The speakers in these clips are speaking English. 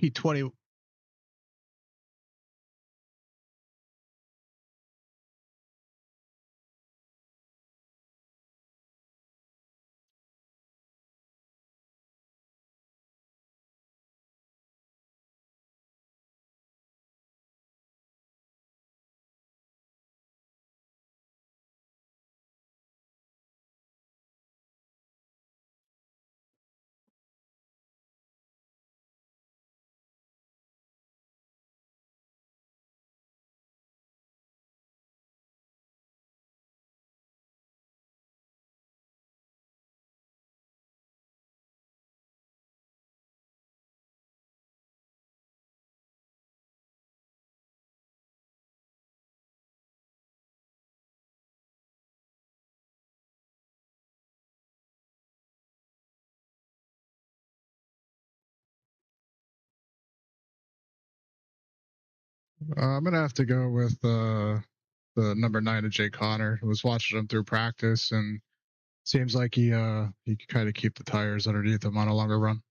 P20. I'm gonna have to go with the number 9 of Jay Connor. I was watching him through practice, and seems like he could kind of keep the tires underneath him on a longer run.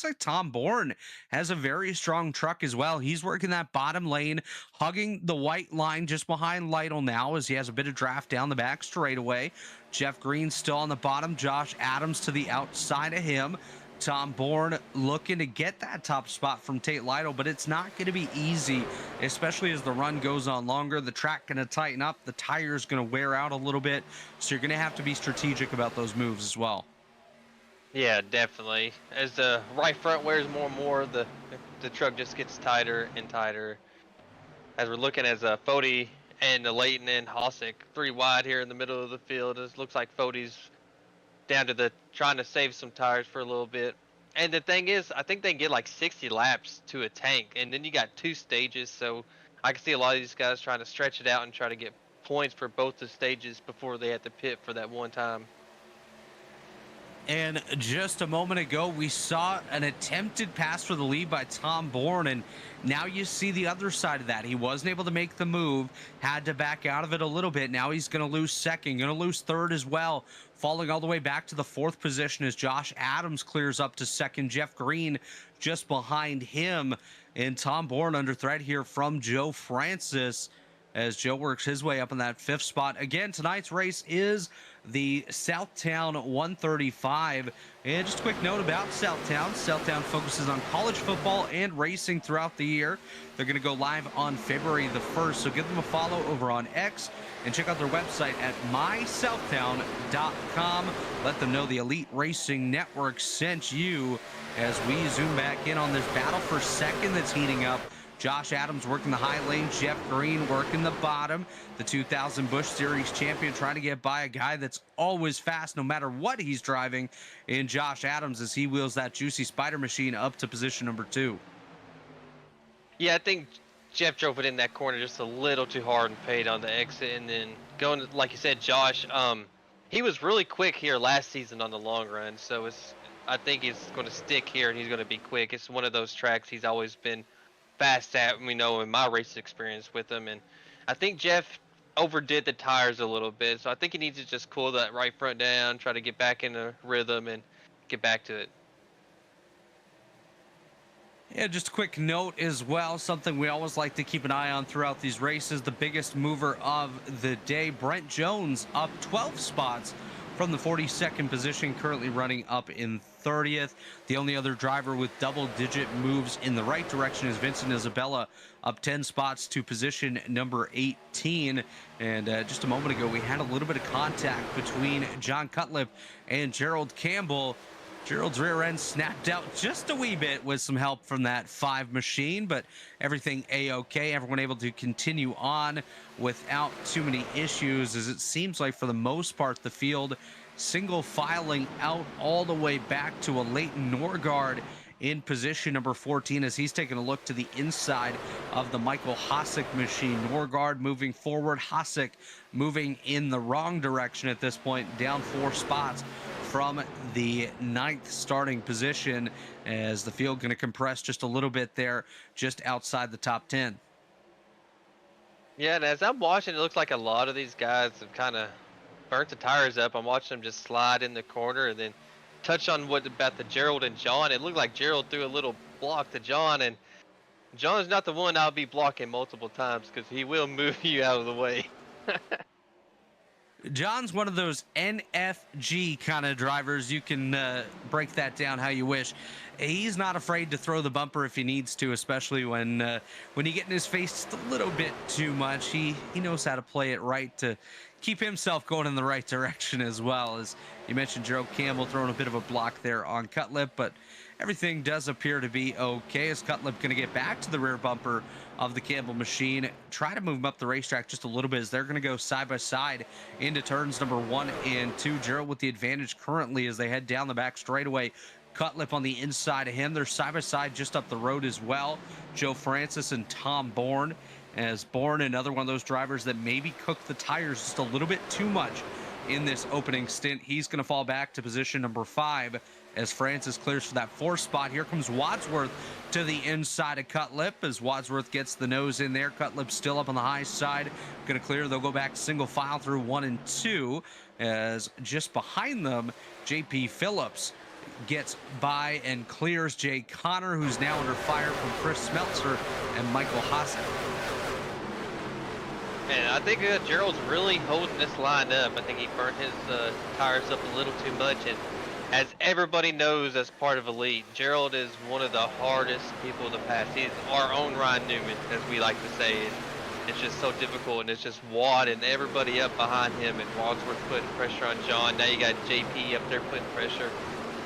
like Tom Bourne has a very strong truck as well. He's working that bottom lane, hugging the white line just behind Lytle now as he has a bit of draft down the back straightaway. Jeff Green still on the bottom. Josh Adams to the outside of him. Tom Bourne looking to get that top spot from Tate Lytle, but it's not going to be easy, especially as the run goes on longer. The track going to tighten up. The tire's going to wear out a little bit, so you're going to have to be strategic about those moves as well. Yeah, definitely. As the right front wears more and more, the truck just gets tighter and tighter. As we're looking as Fody and Leighton and Hossack 3 wide here in the middle of the field. It looks like Fody's down to the trying to save some tires for a little bit. And the thing is, I think they can get like 60 laps to a tank, and then you got 2 stages, so I can see a lot of these guys trying to stretch it out and try to get points for both the stages before they have to pit for that one time. And just a moment ago, we saw an attempted pass for the lead by Tom Bourne, and now you see the other side of that. He wasn't able to make the move, had to back out of it a little bit. Now he's going to lose second, going to lose third as well, falling all the way back to the 4th position as Josh Adams clears up to second. Jeff Green just behind him, and Tom Bourne under threat here from Joe Francis as Joe works his way up in that 5th spot. Again, tonight's race is the Southtown 135. And just a quick note about Southtown. Southtown focuses on college football and racing throughout the year. They're going to go live on February the 1st, so give them a follow over on X and check out their website at mysouthtown.com. Let them know the Elite Racing Network sent you as we zoom back in on this battle for second that's heating up. Josh Adams working the high lane. Jeff Green working the bottom. The 2000 Busch Series champion trying to get by a guy that's always fast no matter what he's driving in Josh Adams as he wheels that Juicy Spider machine up to position number 2. Yeah, I think Jeff drove it in that corner just a little too hard and paid on the exit. And then going, like you said, Josh, he was really quick here last season on the long run. So I think he's going to stick here and he's going to be quick. It's one of those tracks he's always been fast at, we know, in my race experience with him. And I think Jeff overdid the tires a little bit, so I think he needs to just cool that right front down, try to get back in the rhythm and get back to it. Yeah, just a quick note as well, something we always like to keep an eye on throughout these races. The biggest mover of the day, Brent Jones, up 12 spots from the 42nd position, currently running up in 30th. The only other driver with double-digit moves in the right direction is Vincent Isabella, up 10 spots to position number 18. And just a moment ago, we had a little bit of contact between John Cutlip and Gerald Campbell. Gerald's rear end snapped out just a wee bit with some help from that 5 machine, but everything a-okay. Everyone able to continue on without too many issues, as it seems like for the most part the field single filing out all the way back to a Leighton Norgard in position number 14 as he's taking a look to the inside of the Michael Hossack machine. Norgard moving forward, Hossack moving in the wrong direction at this point, down 4 spots from the 9th starting position as the field going to compress just a little bit there, just outside the top 10. Yeah, and as I'm watching, it looks like a lot of these guys have kind of burnt the tires up. I'm watching them just slide in the corner and then touch on what about the Gerald and John. It looked like Gerald threw a little block to John, and John's not the one I'll be blocking multiple times because he will move you out of the way. John's one of those NFG kind of drivers. You can break that down how you wish. He's not afraid to throw the bumper if he needs to, especially when you get in his face just a little bit too much. He knows how to play it right to keep himself going in the right direction as well. As you mentioned, Gerald Campbell throwing a bit of a block there on Cutlip, but everything does appear to be okay as Cutlip going to get back to the rear bumper of the Campbell machine, try to move him up the racetrack just a little bit as they're going to go side by side into turns number 1 and 2. Gerald with the advantage currently as they head down the back straightaway. Cutlip on the inside of him. They're side by side just up the road as well. Joe Francis and Tom Bourne, as Bourne, another one of those drivers that maybe cooked the tires just a little bit too much in this opening stint. He's going to fall back to position number 5 as Francis clears for that 4th spot. Here comes Wadsworth to the inside of Cutlip as Wadsworth gets the nose in there. Cutlip still up on the high side, going to clear. They'll go back single file through 1 and 2 as just behind them, JP Phillips gets by and clears Jay Connor, who's now under fire from Chris Smeltzer and Michael Hasek. And I think Gerald's really holding this line up. I think he burned his tires up a little too much. And as everybody knows, as part of Elite, Gerald is one of the hardest people to pass. He's our own Ryan Newman, as we like to say. It's just so difficult, and it's just Watt and everybody up behind him, and Wadsworth putting pressure on John. Now you got JP up there putting pressure.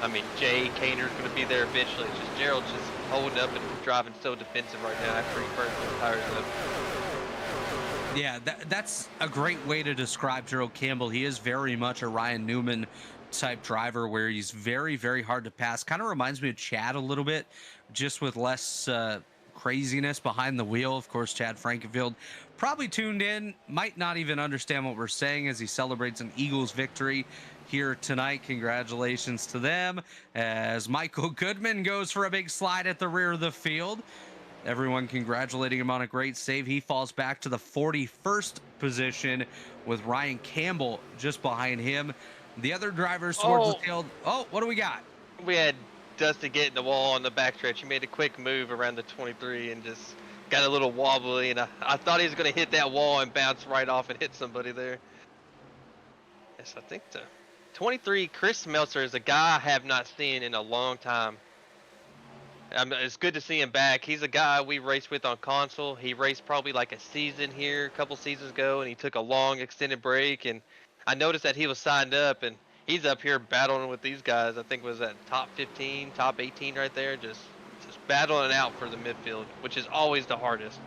I mean, Jay Kaner's going to be there eventually. It's just Gerald's just holding up and driving so defensive right now after he burned his tires up. Yeah, that's a great way to describe Gerald Campbell. He is very much a Ryan Newman type driver where he's very, very hard to pass. Kind of reminds me of Chad a little bit, just with less craziness behind the wheel. Of course, Chad Frankenfield probably tuned in, might not even understand what we're saying as he celebrates an Eagles victory here tonight. Congratulations to them as Michael Goodman goes for a big slide at the rear of the field. Everyone congratulating him on a great save. He falls back to the 41st position with Ryan Campbell just behind him. The other drivers towards the field. Oh, what do we got? We had Dusty get in the wall on the backstretch. He made a quick move around the 23 and just got a little wobbly. And I thought he was going to hit that wall and bounce right off and hit somebody there. Yes, I think the 23, Chris Meltzer, is a guy I have not seen in a long time. It's good to see him back. He's a guy we raced with on console. He raced probably like a season here, a couple seasons ago, and he took a long extended break. And I noticed that he was signed up, and he's up here battling with these guys. I think it was at top 15, top 18 right there, just battling it out for the midfield, which is always the hardest.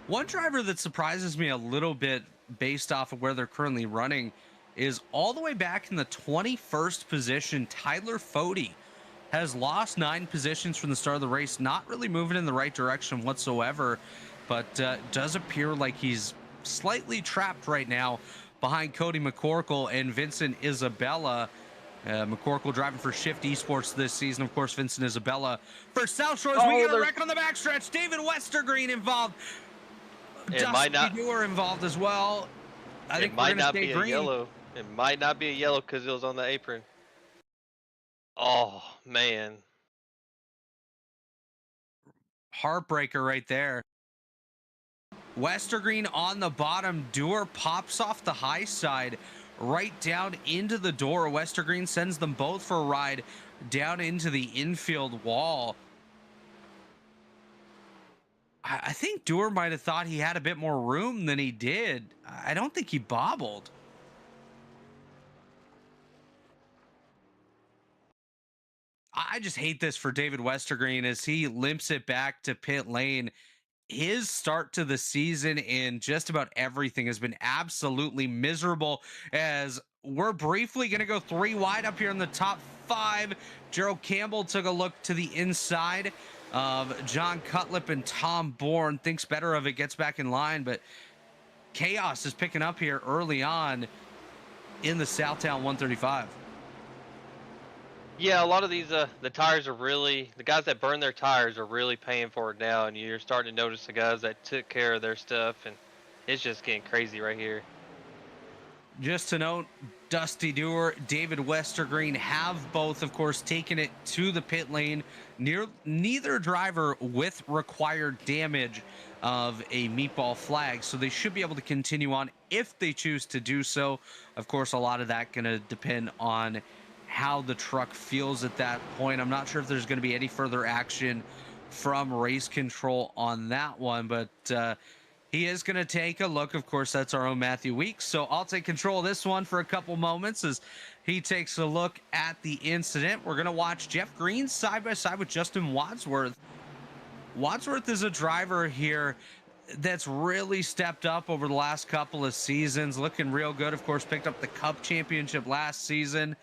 One driver that surprises me a little bit based off of where they're currently running is all the way back in the 21st position, Tyler Fody. Has lost 9 positions from the start of the race, not really moving in the right direction whatsoever, but does appear like he's slightly trapped right now behind Cody McCorkle and Vincent Isabella. McCorkle driving for Shift Esports this season. Of course, Vincent Isabella for South Shores. We got a wreck on the backstretch. David Westergreen involved. Dusty Dewar involved as well. I think we're going to stay green. It might not be a yellow because it was on the apron. Oh, man. Heartbreaker right there. Westergreen on the bottom. Dewar pops off the high side right down into the door. Westergreen sends them both for a ride down into the infield wall. I think Dewar might have thought he had a bit more room than he did. I don't think he bobbled. I just hate this for David Westergreen as he limps it back to pit lane. His start to the season in just about everything has been absolutely miserable as we're briefly going to go 3 wide up here in the top 5. Gerald Campbell took a look to the inside of John Cutlip and Tom Bourne, thinks better of it, gets back in line, but chaos is picking up here early on in the Southtown 135. Yeah, a lot of these, the tires are really, the guys that burn their tires are really paying for it now, and you're starting to notice the guys that took care of their stuff, and it's just getting crazy right here. Just to note, Dusty Dewar, David Westergreen have both, of course, taken it to the pit lane. Neither driver with required damage of a meatball flag, so they should be able to continue on if they choose to do so. Of course, a lot of that going to depend on how the truck feels at that point. I'm not sure if there's going to be any further action from race control on that one, but he is going to take a look. Of course, that's our own Mathieu Weeks, so I'll take control of this one for a couple moments as he takes a look at the incident. We're going to watch Jeff Green side by side with Justin Wadsworth. Wadsworth is a driver here that's really stepped up over the last couple of seasons, looking real good. Of course, picked up the Cup Championship last season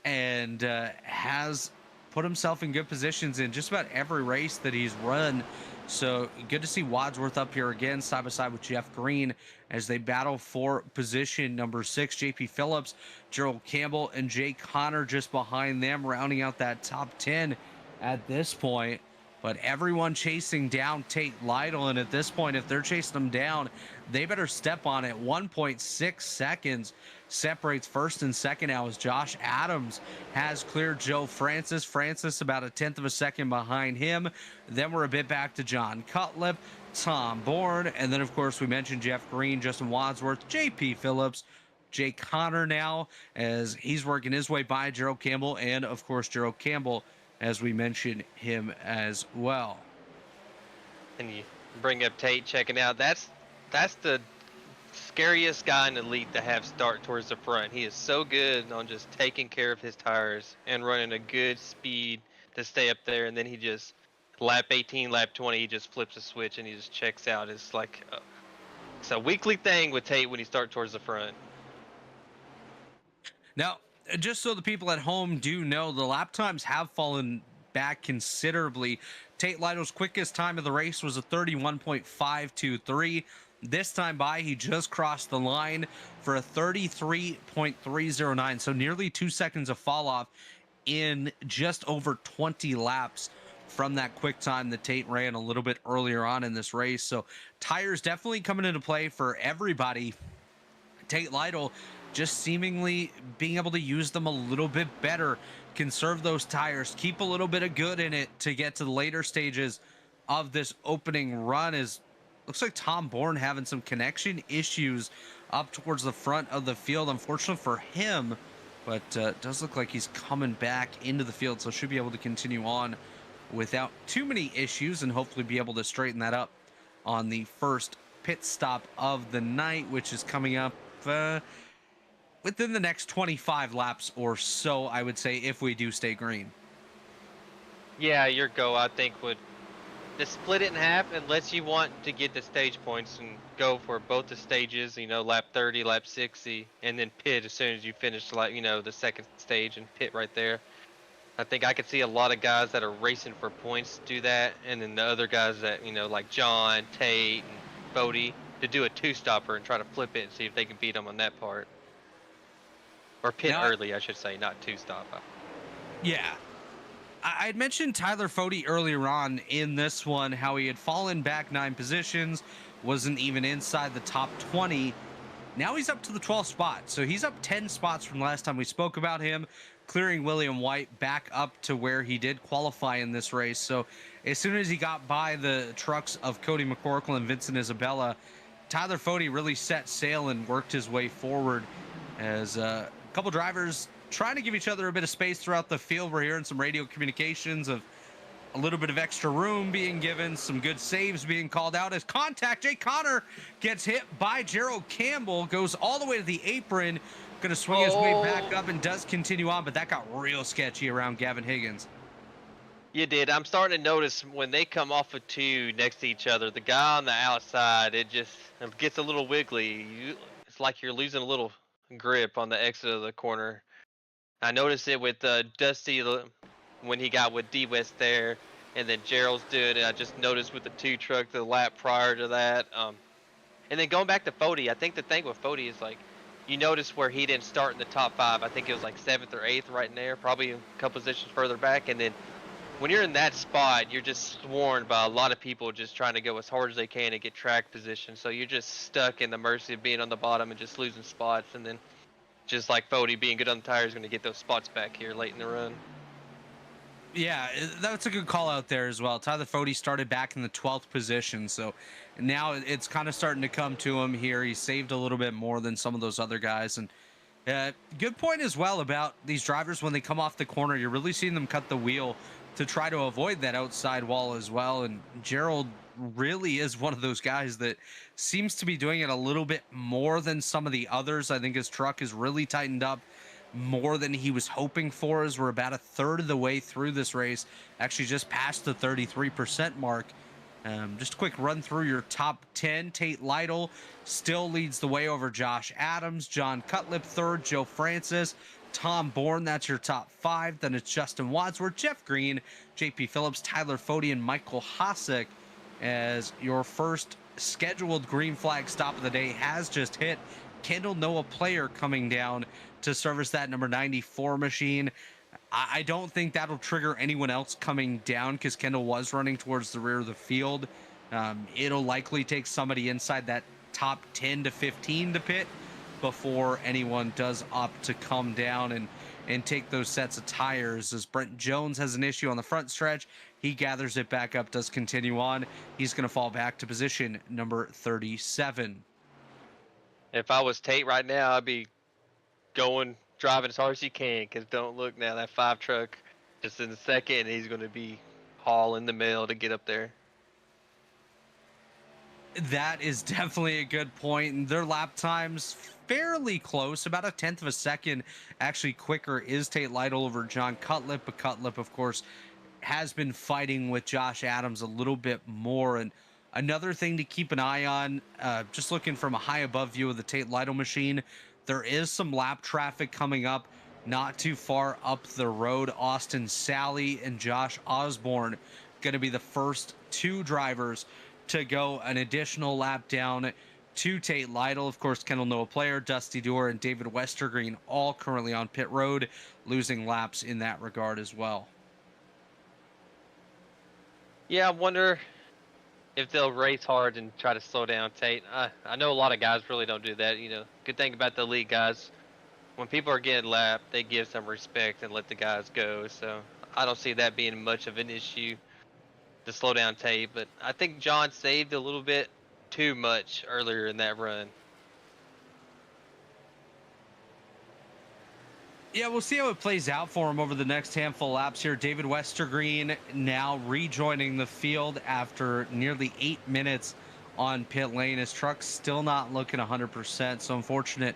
and has put himself in good positions in just about every race that he's run. So good to see Wadsworth up here again, side by side with Jeff Green as they battle for position number 6. JP Phillips, Gerald Campbell, and Jay Connor just behind them, rounding out that top 10 at this point. but everyone chasing down Tate Lytle. And at this point, if they're chasing them down, they better step on it. 1.6 seconds separates first and second now as Josh Adams has cleared Joe Francis. Francis about a tenth of a second behind him. Then we're a bit back to John Cutlip, Tom Bourne, and then of course we mentioned Jeff Green, Justin Wadsworth, JP Phillips, Jay Connor now as he's working his way by Gerald Campbell, and of course Gerald Campbell, as we mentioned him as well. And you bring up Tate checking out. That's the scariest guy in the league to have start towards the front. He is so good on just taking care of his tires and running a good speed to stay up there, and then he just lap 18, lap 20, he just flips a switch and he just checks out. It's like it's a weekly thing with Tate when he starts towards the front. Now, just so the people at home do know, the lap times have fallen back considerably. Tate Lytle's quickest time of the race was a 31.523. This time by, he just crossed the line for a 33.309. So nearly 2 seconds of fall off in just over 20 laps from that quick time that Tate ran a little bit earlier on in this race. So tires definitely coming into play for everybody. Tate Lytle just seemingly being able to use them a little bit better, conserve those tires, keep a little bit of good in it to get to the later stages of this opening run. Is looks like Tom Bourne having some connection issues up towards the front of the field, unfortunately for him, but does look like he's coming back into the field, so should be able to continue on without too many issues and hopefully be able to straighten that up on the first pit stop of the night, which is coming up within the next 25 laps or so, I would say, if we do stay green. Yeah, your go, I think, would just split it in half unless you want to get the stage points and go for both the stages, lap 30, lap 60, and then pit as soon as you finish, like, the second stage and pit right there. I think I could see a lot of guys that are racing for points do that, and then the other guys that, like John, Tate, and Bodie, to do a two-stopper and try to flip it and see if they can beat them on that part. Or pit early, I should say, not two-stop. Yeah. I had mentioned Tyler Fode earlier on in this one, how he had fallen back 9 positions, wasn't even inside the top 20. Now he's up to the 12th spot. So he's up 10 spots from last time we spoke about him, clearing William White back up to where he did qualify in this race. So as soon as he got by the trucks of Cody McCorkle and Vincent Isabella, Tyler Fode really set sail and worked his way forward as a couple drivers trying to give each other a bit of space throughout the field. We're hearing some radio communications of a little bit of extra room being given, some good saves being called out as contact. Jay Connor gets hit by Gerald Campbell, goes all the way to the apron, going to swing his way back up and does continue on, but that got real sketchy around Gavin Higgins. You did. I'm starting to notice when they come off of 2 next to each other, the guy on the outside, it just gets a little wiggly. It's like you're losing a little grip on the exit of the corner. I noticed it with Dusty when he got with D-West there, and then Gerald's doing it. I just noticed with the 2 truck the lap prior to that. And then going back to Fode, I think the thing with Fode is, like, you notice where he didn't start in the top 5. I think it was like 7th or 8th right in there, probably a couple positions further back. And then when you're in that spot, you're just swarmed by a lot of people just trying to go as hard as they can to get track position. So you're just stuck in the mercy of being on the bottom and just losing spots. And then just like Fode being good on the tires, going to get those spots back here late in the run. Yeah, that's a good call out there as well. Tyler Fode started back in the 12th position, so now it's kind of starting to come to him here. He saved a little bit more than some of those other guys. And good point as well about these drivers when they come off the corner. You're really seeing them cut the wheel to try to avoid that outside wall as well. And Gerald really is one of those guys that seems to be doing it a little bit more than some of the others. I think his truck is really tightened up more than he was hoping for, as we're about a third of the way through this race, actually just past the 33% mark. Just a quick run through your top 10. Tate Lytle still leads the way over Josh Adams, John Cutlip third, Joe Francis, Tom Bourne, that's your top 5. Then it's Justin Wadsworth, Jeff Green, JP Phillips, Tyler Fode, and Michael Hosek as your first scheduled green flag stop of the day has just hit. Kendall Noah Player coming down to service that number 94 machine. I don't think that'll trigger anyone else coming down because Kendall was running towards the rear of the field. It'll likely take somebody inside that top 10 to 15 to pit before anyone does opt to come down and take those sets of tires. As Brent Jones has an issue on the front stretch, he gathers it back up, does continue on. He's going to fall back to position number 37. If I was Tate right now, I'd be driving as hard as you can, because don't look now, that 5 truck, just in a second, he's going to be hauling the mail to get up there. That is definitely a good point. And their lap times fairly close, about a 1/10 of a second actually quicker is Tate Lytle over John Cutlip, but Cutlip, of course, has been fighting with Josh Adams a little bit more. And another thing to keep an eye on, just looking from a high above view of the Tate Lytle machine, there is some lap traffic coming up not too far up the road. Austin Sally and Josh Osborne going to be the first 2 drivers to go an additional lap down to Tate Lytle. Of course, Kendall Noah Player, Dusty Dorr, and David Westergreen all currently on pit road, losing laps in that regard as well. Yeah, I wonder if they'll race hard and try to slow down Tate. I know a lot of guys really don't do that. You know, good thing about the league guys, when people are getting lapped, they give some respect and let the guys go. So I don't see that being much of an issue to slow down Tate. But I think John saved a little bit too much earlier in that run. Yeah, we'll see how it plays out for him over the next handful of laps here. David Westergreen now rejoining the field after nearly 8 minutes on pit lane. His truck's still not looking 100%, so unfortunate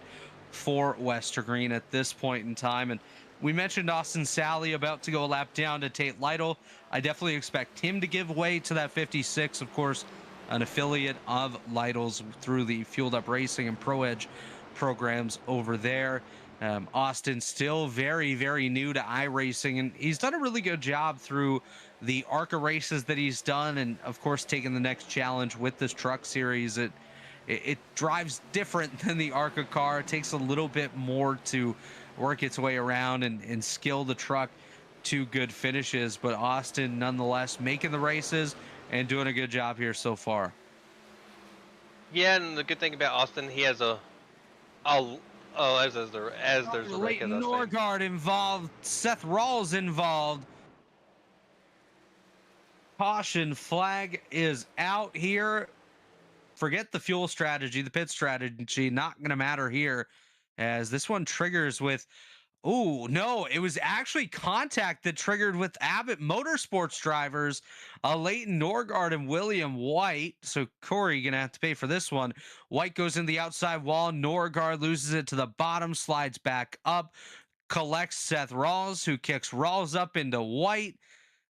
for Westergreen at this point in time. And we mentioned Austin Sally about to go a lap down to Tate Lytle. I definitely expect him to give way to that 56, of course, an affiliate of Lytle's through the Fueled Up Racing and Pro Edge programs over there. Austin still very, very new to iRacing, and he's done a really good job through the ARCA races that he's done, and of course taking the next challenge with this truck series. It drives different than the ARCA car. It takes a little bit more to work its way around and skill the truck to good finishes, but Austin nonetheless making the races and doing a good job here so far. Yeah, and the good thing about Austin, he has as there's a wreck, Leighton Norgard involved, Seth Rawls involved. Caution flag is out here. Forget the fuel strategy, the pit strategy, not going to matter here, as this one triggers with, oh, no, it was actually contact that triggered with Abbott Motorsports drivers, Leighton Norgard and William White. So Corey going to have to pay for this one. White goes in the outside wall. Norgard loses it to the bottom, slides back up, collects Seth Rawls, who kicks Rawls up into White.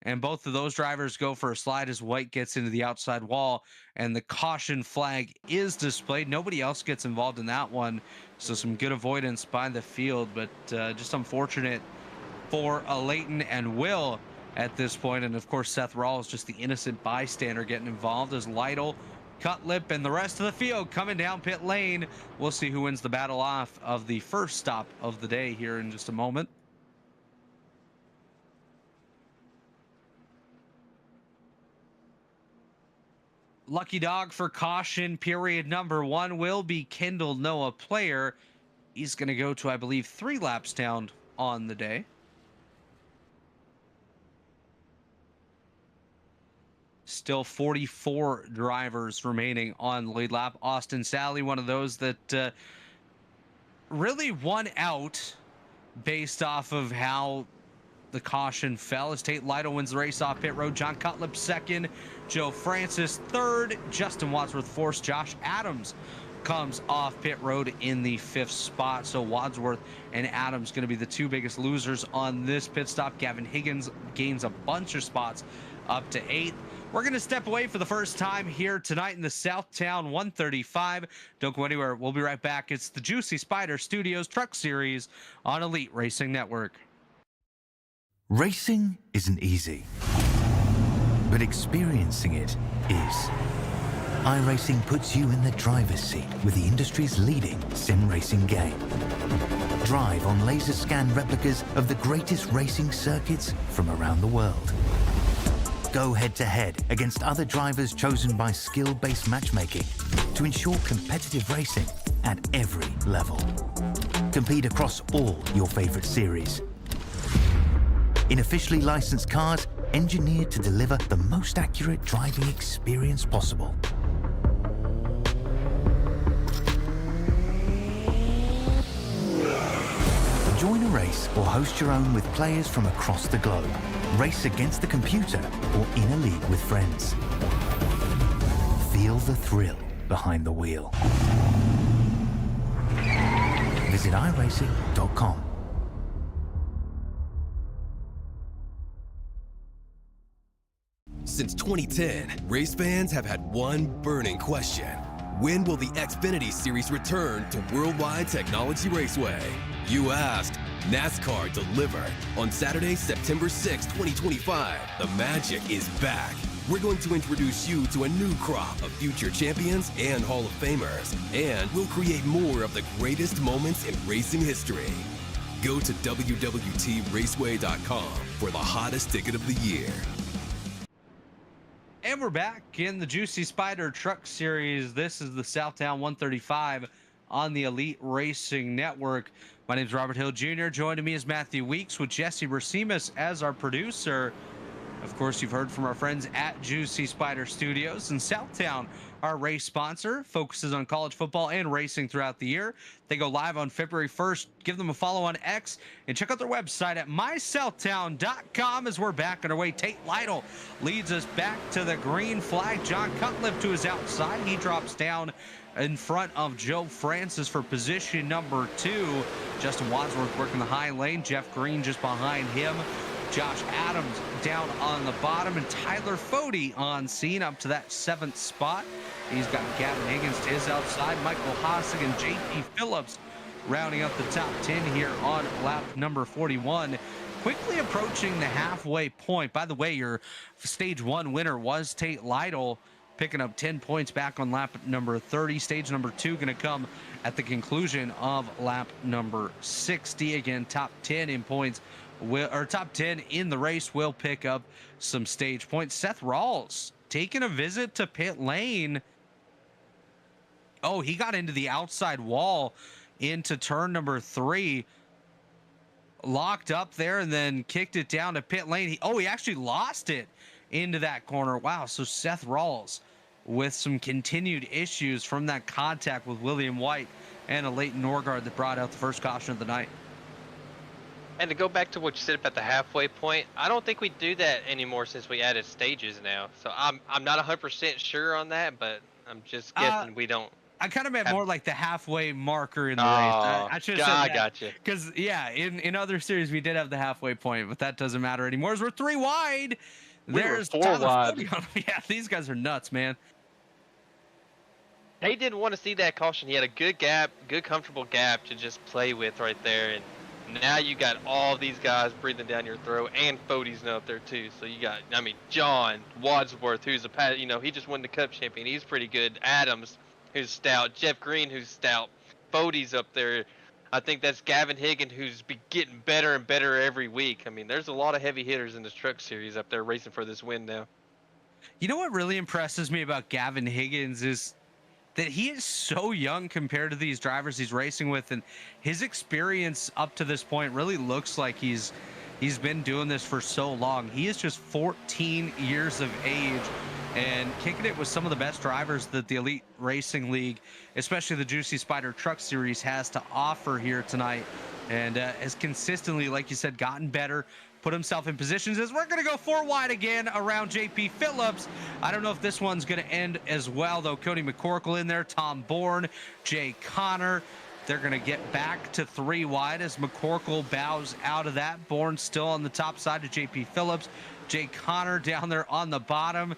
And both of those drivers go for a slide as White gets into the outside wall, and the caution flag is displayed. Nobody else gets involved in that one, so some good avoidance by the field, but just unfortunate for Leighton and Will at this point. And of course, Seth Rawls, just the innocent bystander, getting involved as Lytle, Cutlip, and the rest of the field coming down pit lane. We'll see who wins the battle off of the first stop of the day here in just a moment. Lucky dog for caution period number 1 will be Kendall Noah Player. He's going to go to, I believe, 3 laps down on the day. Still 44 drivers remaining on the lead lap. Austin Sally, one of those that really won out based off of how the caution fell, as Tate Lytle wins the race off pit road. John Cutlip second, Joe Francis third, Justin Wadsworth fourth. Josh Adams comes off pit road in the 5th spot. So Wadsworth and Adams going to be the 2 biggest losers on this pit stop. Gavin Higgins gains a bunch of spots up to 8th. We're going to step away for the first time here tonight in the Southtown 135. Don't go anywhere. We'll be right back. It's the Juicy Spider Studios Truck Series on Elite Racing Network. Racing isn't easy, but experiencing it is. iRacing puts you in the driver's seat with the industry's leading sim racing game. drive on laser scan replicas of the greatest racing circuits from around the world. Go head-to-head against other drivers chosen by skill-based matchmaking to ensure competitive racing at every level. Compete across all your favorite series. In officially licensed cars, engineered to deliver the most accurate driving experience possible. Join a race or host your own with players from across the globe. Race against the computer or in a league with friends. Feel the thrill behind the wheel. Visit iRacing.com. Since 2010, race fans have had one burning question. When will the Xfinity Series return to Worldwide Technology Raceway? You asked, NASCAR delivered. On Saturday, September 6, 2025, the magic is back. We're going to introduce you to a new crop of future champions and Hall of Famers, and we'll create more of the greatest moments in racing history. Go to www.raceway.com for the hottest ticket of the year. And we're back in the Juicy Spider Truck Series. This is the Southtown 135 on the Elite Racing Network. My name is Robert Hill Jr. Joining me is Mathieu Weeks with Jesse Rasimas as our producer. Of course, you've heard from our friends at JUICYSPYDER Studios in Southtown. Our race sponsor focuses on college football and racing throughout the year. They go live on February 1st. Give them a follow on X and check out their website at mysouthtown.com as we're back on our way. Tate Lytle leads us back to the green flag. John Cutliff to his outside. He drops down in front of Joe Francis for position number 2. Justin Wadsworth working the high lane. Jeff Green just behind him. Josh Adams down on the bottom, and Tyler Fode on scene up to that 7th spot. He's got Gavin Higgins to his outside, Michael Hossig and JP Phillips rounding up the top 10 here on lap number 41. Quickly approaching the halfway point. By the way, your stage 1 winner was Tate Lytle, picking up 10 points back on lap number 30. Stage number 2 going to come at the conclusion of lap number 60. Again, top 10 in points. Top 10 in the race will pick up some stage points. Seth Rawls taking a visit to pit lane. Oh, he got into the outside wall into turn number 3. Locked up there and then kicked it down to pit lane. He actually lost it into that corner. Wow, so Seth Rawls with some continued issues from that contact with William White and a Leighton Norgard that brought out the first caution of the night. And to go back to what you said about the halfway point, I don't think we do that anymore since we added stages now. So I'm not 100% sure on that, but I'm just guessing we don't. I kind of meant more like the halfway marker in the race. I should have said that. Gotcha. Because, yeah, in other series, we did have the halfway point, but that doesn't matter anymore as we're 3 wide. There's 4 wide. Yeah, these guys are nuts, man. They didn't want to see that caution. He had a good gap, good comfortable gap to just play with right there. And now you got all these guys breathing down your throat, and Fode's up there too. So you got, John Wadsworth, who's he just won the Cup champion. He's pretty good. Adams, who's stout. Jeff Green, who's stout. Fode's up there. I think that's Gavin Higgins, who's getting better and better every week. There's a lot of heavy hitters in this truck series up there racing for this win now. You know what really impresses me about Gavin Higgins is that he is so young compared to these drivers he's racing with, and his experience up to this point really looks like he's been doing this for so long. He is just 14 years of age and kicking it with some of the best drivers that the Elite Racing League, especially the JUICYSPYDER Truck Series, has to offer here tonight, and has consistently, like you said, gotten better, put himself in positions as we're going to go 4 wide again around JP Phillips. I don't know if this one's going to end as well, though. Cody McCorkle in there, Tom Bourne, Jay Connor. They're going to get back to 3 wide as McCorkle bows out of that. Bourne still on the top side of JP Phillips. Jay Connor down there on the bottom.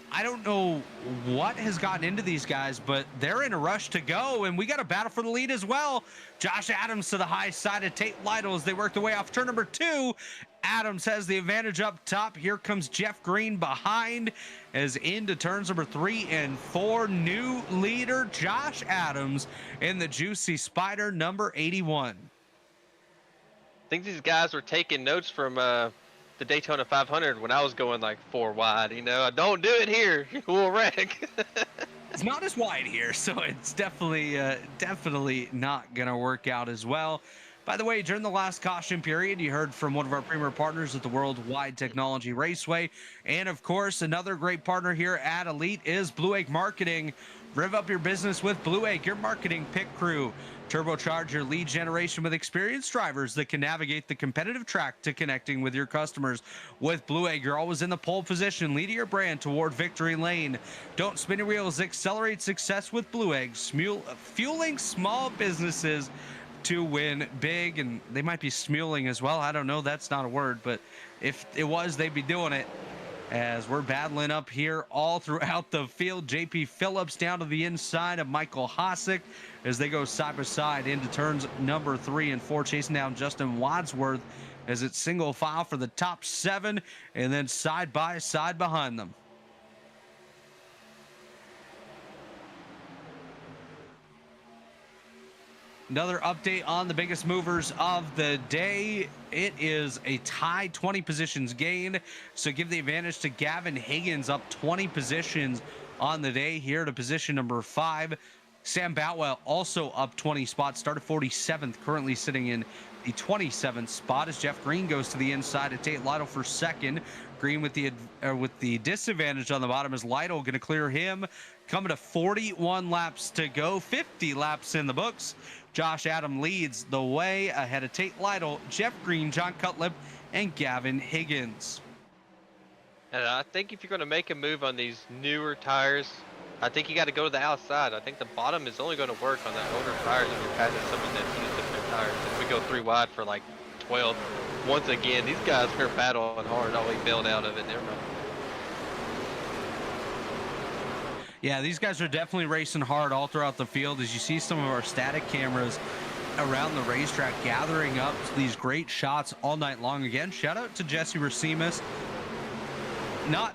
I don't know what has gotten into these guys, but they're in a rush to go, and we got a battle for the lead as well. Josh Adams to the high side of Tate Lytle as they work their way off turn number 2. Adams has the advantage up top. Here comes Jeff Green behind as into turns number 3 and 4. New leader Josh Adams in the JUICYSPYDER number 81. think these guys were taking notes from the Daytona 500 when I was going like 4 wide. You know, don't do it here. We'll wreck. It's not as wide here, so it's definitely not gonna work out as well. By the way, during the last caution period, you heard from one of our premier partners at the Worldwide Technology Raceway, and of course, another great partner here at Elite is Blue Egg Marketing. Rev up your business with Blue Egg, your marketing pit crew. Turbocharge your lead generation with experienced drivers that can navigate the competitive track to connecting with your customers. With Blue Egg, you're always in the pole position, leading your brand toward victory lane. Don't spin your wheels, accelerate success with Blue Egg, fueling small businesses to win big. And they might be smuling as well. I don't know, that's not a word, but if it was, they'd be doing it. As we're battling up here all throughout the field. JP Phillips down to the inside of Michael Hosick as they go side by side into turns number 3 and 4, chasing down Justin Wadsworth as it's single file for the top 7 and then side by side behind them. Another update on the biggest movers of the day. It is a tie, 20 positions gained. So give the advantage to Gavin Higgins, up 20 positions on the day here to position number 5. Sam Boutwell also up 20 spots, started 47th, currently sitting in the 27th spot as Jeff Green goes to the inside to Tate Lytle for second. Green with the disadvantage on the bottom as Lytle going to clear him. Coming to 41 laps to go, 50 laps in the books. Josh Adam leads the way ahead of Tate Lytle, Jeff Green, John Cutlip, and Gavin Higgins. And I think if you're going to make a move on these newer tires, I think you got to go to the outside. I think the bottom is only going to work on that older tires if you're passing someone that's used different tires. If we go 3 wide for like 12, once again, these guys are battling hard. Oh, we bailed out of it. Never mind. Yeah, these guys are definitely racing hard all throughout the field as you see some of our static cameras around the racetrack gathering up these great shots all night long. Again, shout out to Jesse Rasimas. Not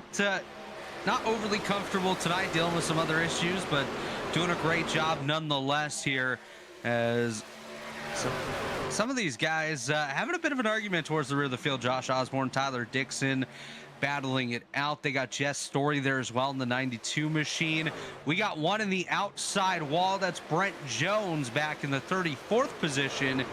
overly comfortable tonight, dealing with some other issues, but doing a great job nonetheless here as some of these guys having a bit of an argument towards the rear of the field. Josh Osborne, Tyler Dixon battling it out. They got Jess Story there as well in the 92 machine. We got one in the outside wall. That's Brent Jones back in the 34th position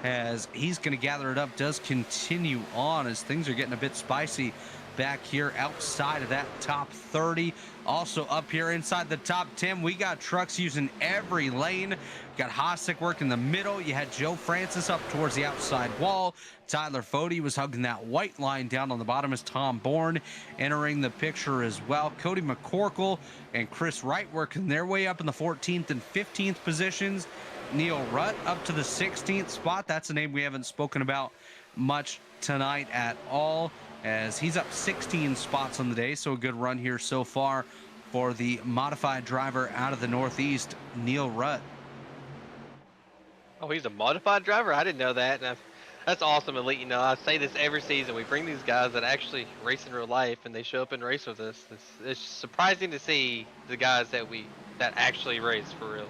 as he's going to gather it up. Does continue on as things are getting a bit spicy back here outside of that top 30. Also up here inside the top 10, we got trucks using every lane. Got Hosick working the middle. You had Joe Francis up towards the outside wall. Tyler Fody was hugging that white line down on the bottom as Tom Bourne entering the picture as well. Cody McCorkle and Chris Wright working their way up in the 14th and 15th positions. Neil Rutt up to the 16th spot. That's a name we haven't spoken about much tonight at all, as he's up 16 spots on the day. So a good run here so far for the modified driver out of the Northeast, Neil Rutt. Oh, he's a modified driver? I didn't know that. And that's awesome, Elite. You know, I say this every season. We bring these guys that actually race in real life, and they show up and race with us. It's surprising to see the guys that actually race for real.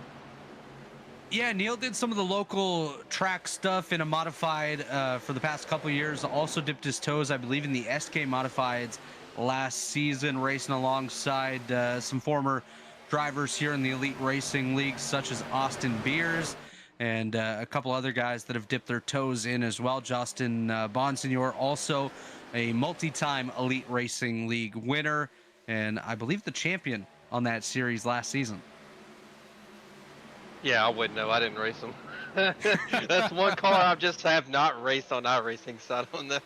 Yeah, Neil did some of the local track stuff in a modified for the past couple years. Also dipped his toes, I believe, in the SK modifieds last season, racing alongside some former drivers here in the Elite Racing League, such as Austin Beers and a couple other guys that have dipped their toes in as well. Justin Bonsignor, also a multi-time Elite Racing League winner, and I believe the champion on that series last season. Yeah, I wouldn't know. I didn't race them. That's one car I just have not raced on iRacing, so I don't know.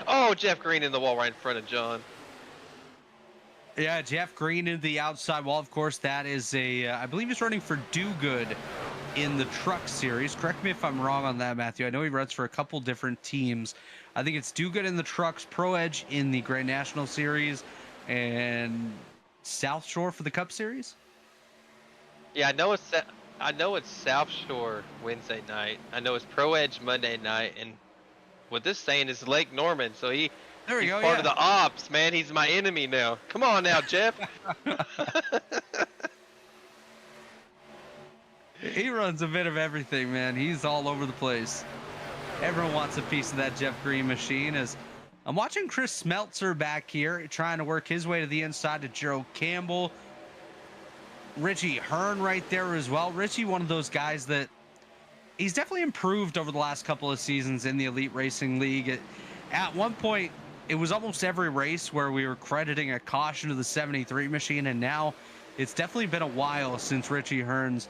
Oh, Jeff Green in the wall right in front of John. Yeah, Jeff Green in the outside wall. Of course, that is I believe he's running for Do Good in the Truck Series. Correct me if I'm wrong on that, Matthew. I know he runs for a couple different teams. I think it's Do Good in the Trucks, Pro Edge in the Grand National Series, and South Shore for the Cup Series. Yeah, I know it's South Shore Wednesday night. I know it's Pro Edge Monday night, and what this saying is Lake Norman, so he's part of the ops, man. He's my enemy now. Come on now, Jeff. He runs a bit of everything, man. He's all over the place. Everyone wants a piece of that Jeff Green machine. As I'm watching Chris Smeltzer back here trying to work his way to the inside to Gerald Campbell. Richie Hearn right there as well. Richie, one of those guys that he's definitely improved over the last couple of seasons in the Elite Racing League. At one point, it was almost every race where we were crediting a caution to the 73 machine, and now it's definitely been a while since Richie Hearn's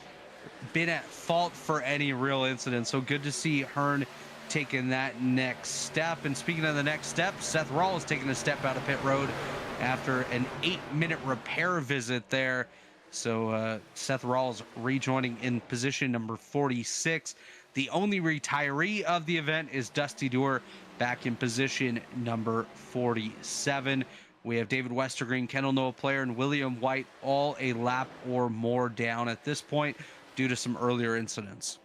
been at fault for any real incident. So good to see Hearn taking that next step. And speaking of the next step, Seth Rawls taking a step out of pit road after an 8-minute repair visit there. So Seth Rawls rejoining in position number 46. The only retiree of the event is Dusty Doer back in position number 47. We have David Westergreen, Kendall Noah Player, and William White all a lap or more down at this point due to some earlier incidents.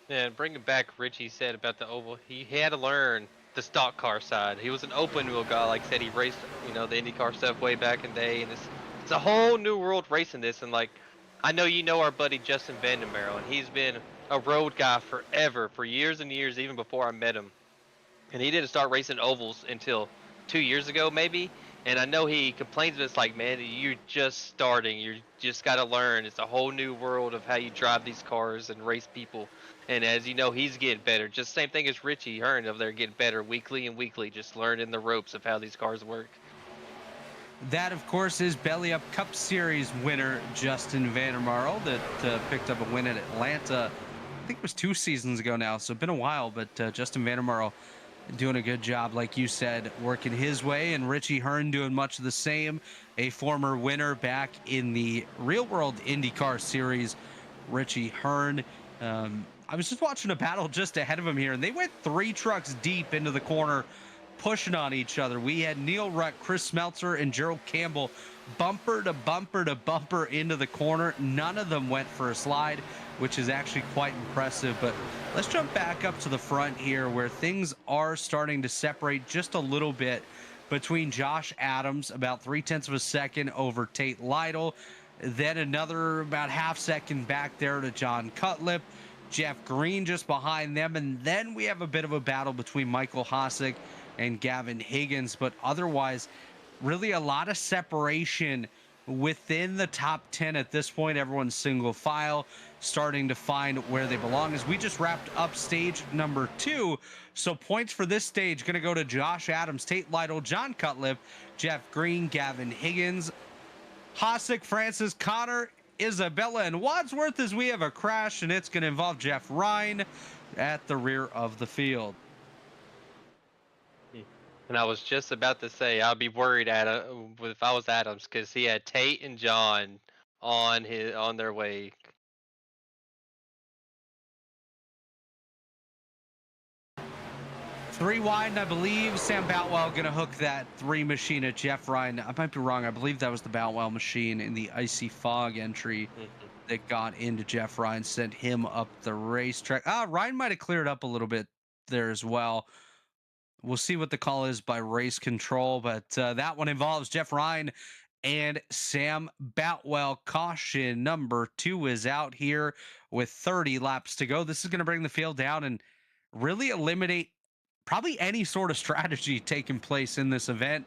Yeah, and bringing back Richie said about the oval, he had to learn the stock car side. He was an open wheel guy, like I said, he raced, the IndyCar stuff way back in the day, and it's a whole new world racing this. And like, I know you know our buddy Justin Vandermeer, and he's been a road guy forever, for years and years, even before I met him. And he didn't start racing ovals until 2 years ago, maybe. And I know he complains, but it's like, man, you're just starting. You just got to learn. It's a whole new world of how you drive these cars and race people. And as you know, he's getting better. Just same thing as Richie Hearn over there, getting better weekly and weekly, just learning the ropes of how these cars work. That, of course, is Belly Up Cup Series winner Justin Vandermarl that picked up a win at Atlanta. I think it was 2 seasons ago now, so it's been a while. But Justin Vandermarl doing a good job, like you said, working his way, and Richie Hearn doing much of the same. A former winner back in the Real World IndyCar Series, Richie Hearn. I was just watching a battle just ahead of him here, and they went 3 trucks deep into the corner, pushing on each other. We had Neil Rutt, Chris Smeltzer, and Gerald Campbell bumper to bumper to bumper into the corner. None of them went for a slide, which is actually quite impressive. But let's jump back up to the front here, where things are starting to separate just a little bit between Josh Adams, about 0.3 of a second over Tate Lytle, then another about half second back there to John Cutlip, Jeff Green just behind them, and then we have a bit of a battle between Michael Hossack and Gavin Higgins. But otherwise, really a lot of separation within the top 10 at this point. Everyone's single file, starting to find where they belong, as we just wrapped up stage number 2. So points for this stage going to go to Josh Adams, Tate Lytle, John Cutlip, Jeff Green, Gavin Higgins, Hossack, Francis, Connor, Isabella, and Wadsworth, as we have a crash, and it's going to involve Jeff Ryan at the rear of the field. And I was just about to say, I'd be worried if I was Adams, because he had Tate and John on their way. Three wide, and I believe Sam Boutwell going to hook that 3 machine at Jeff Ryan. I might be wrong. I believe that was the Boutwell machine in the icy fog entry that got into Jeff Ryan, sent him up the racetrack. Ryan might have cleared up a little bit there as well. We'll see what the call is by race control, but that one involves Jeff Ryan and Sam Boutwell. Caution number 2 is out here with 30 laps to go. This is going to bring the field down and really eliminate probably any sort of strategy taking place in this event.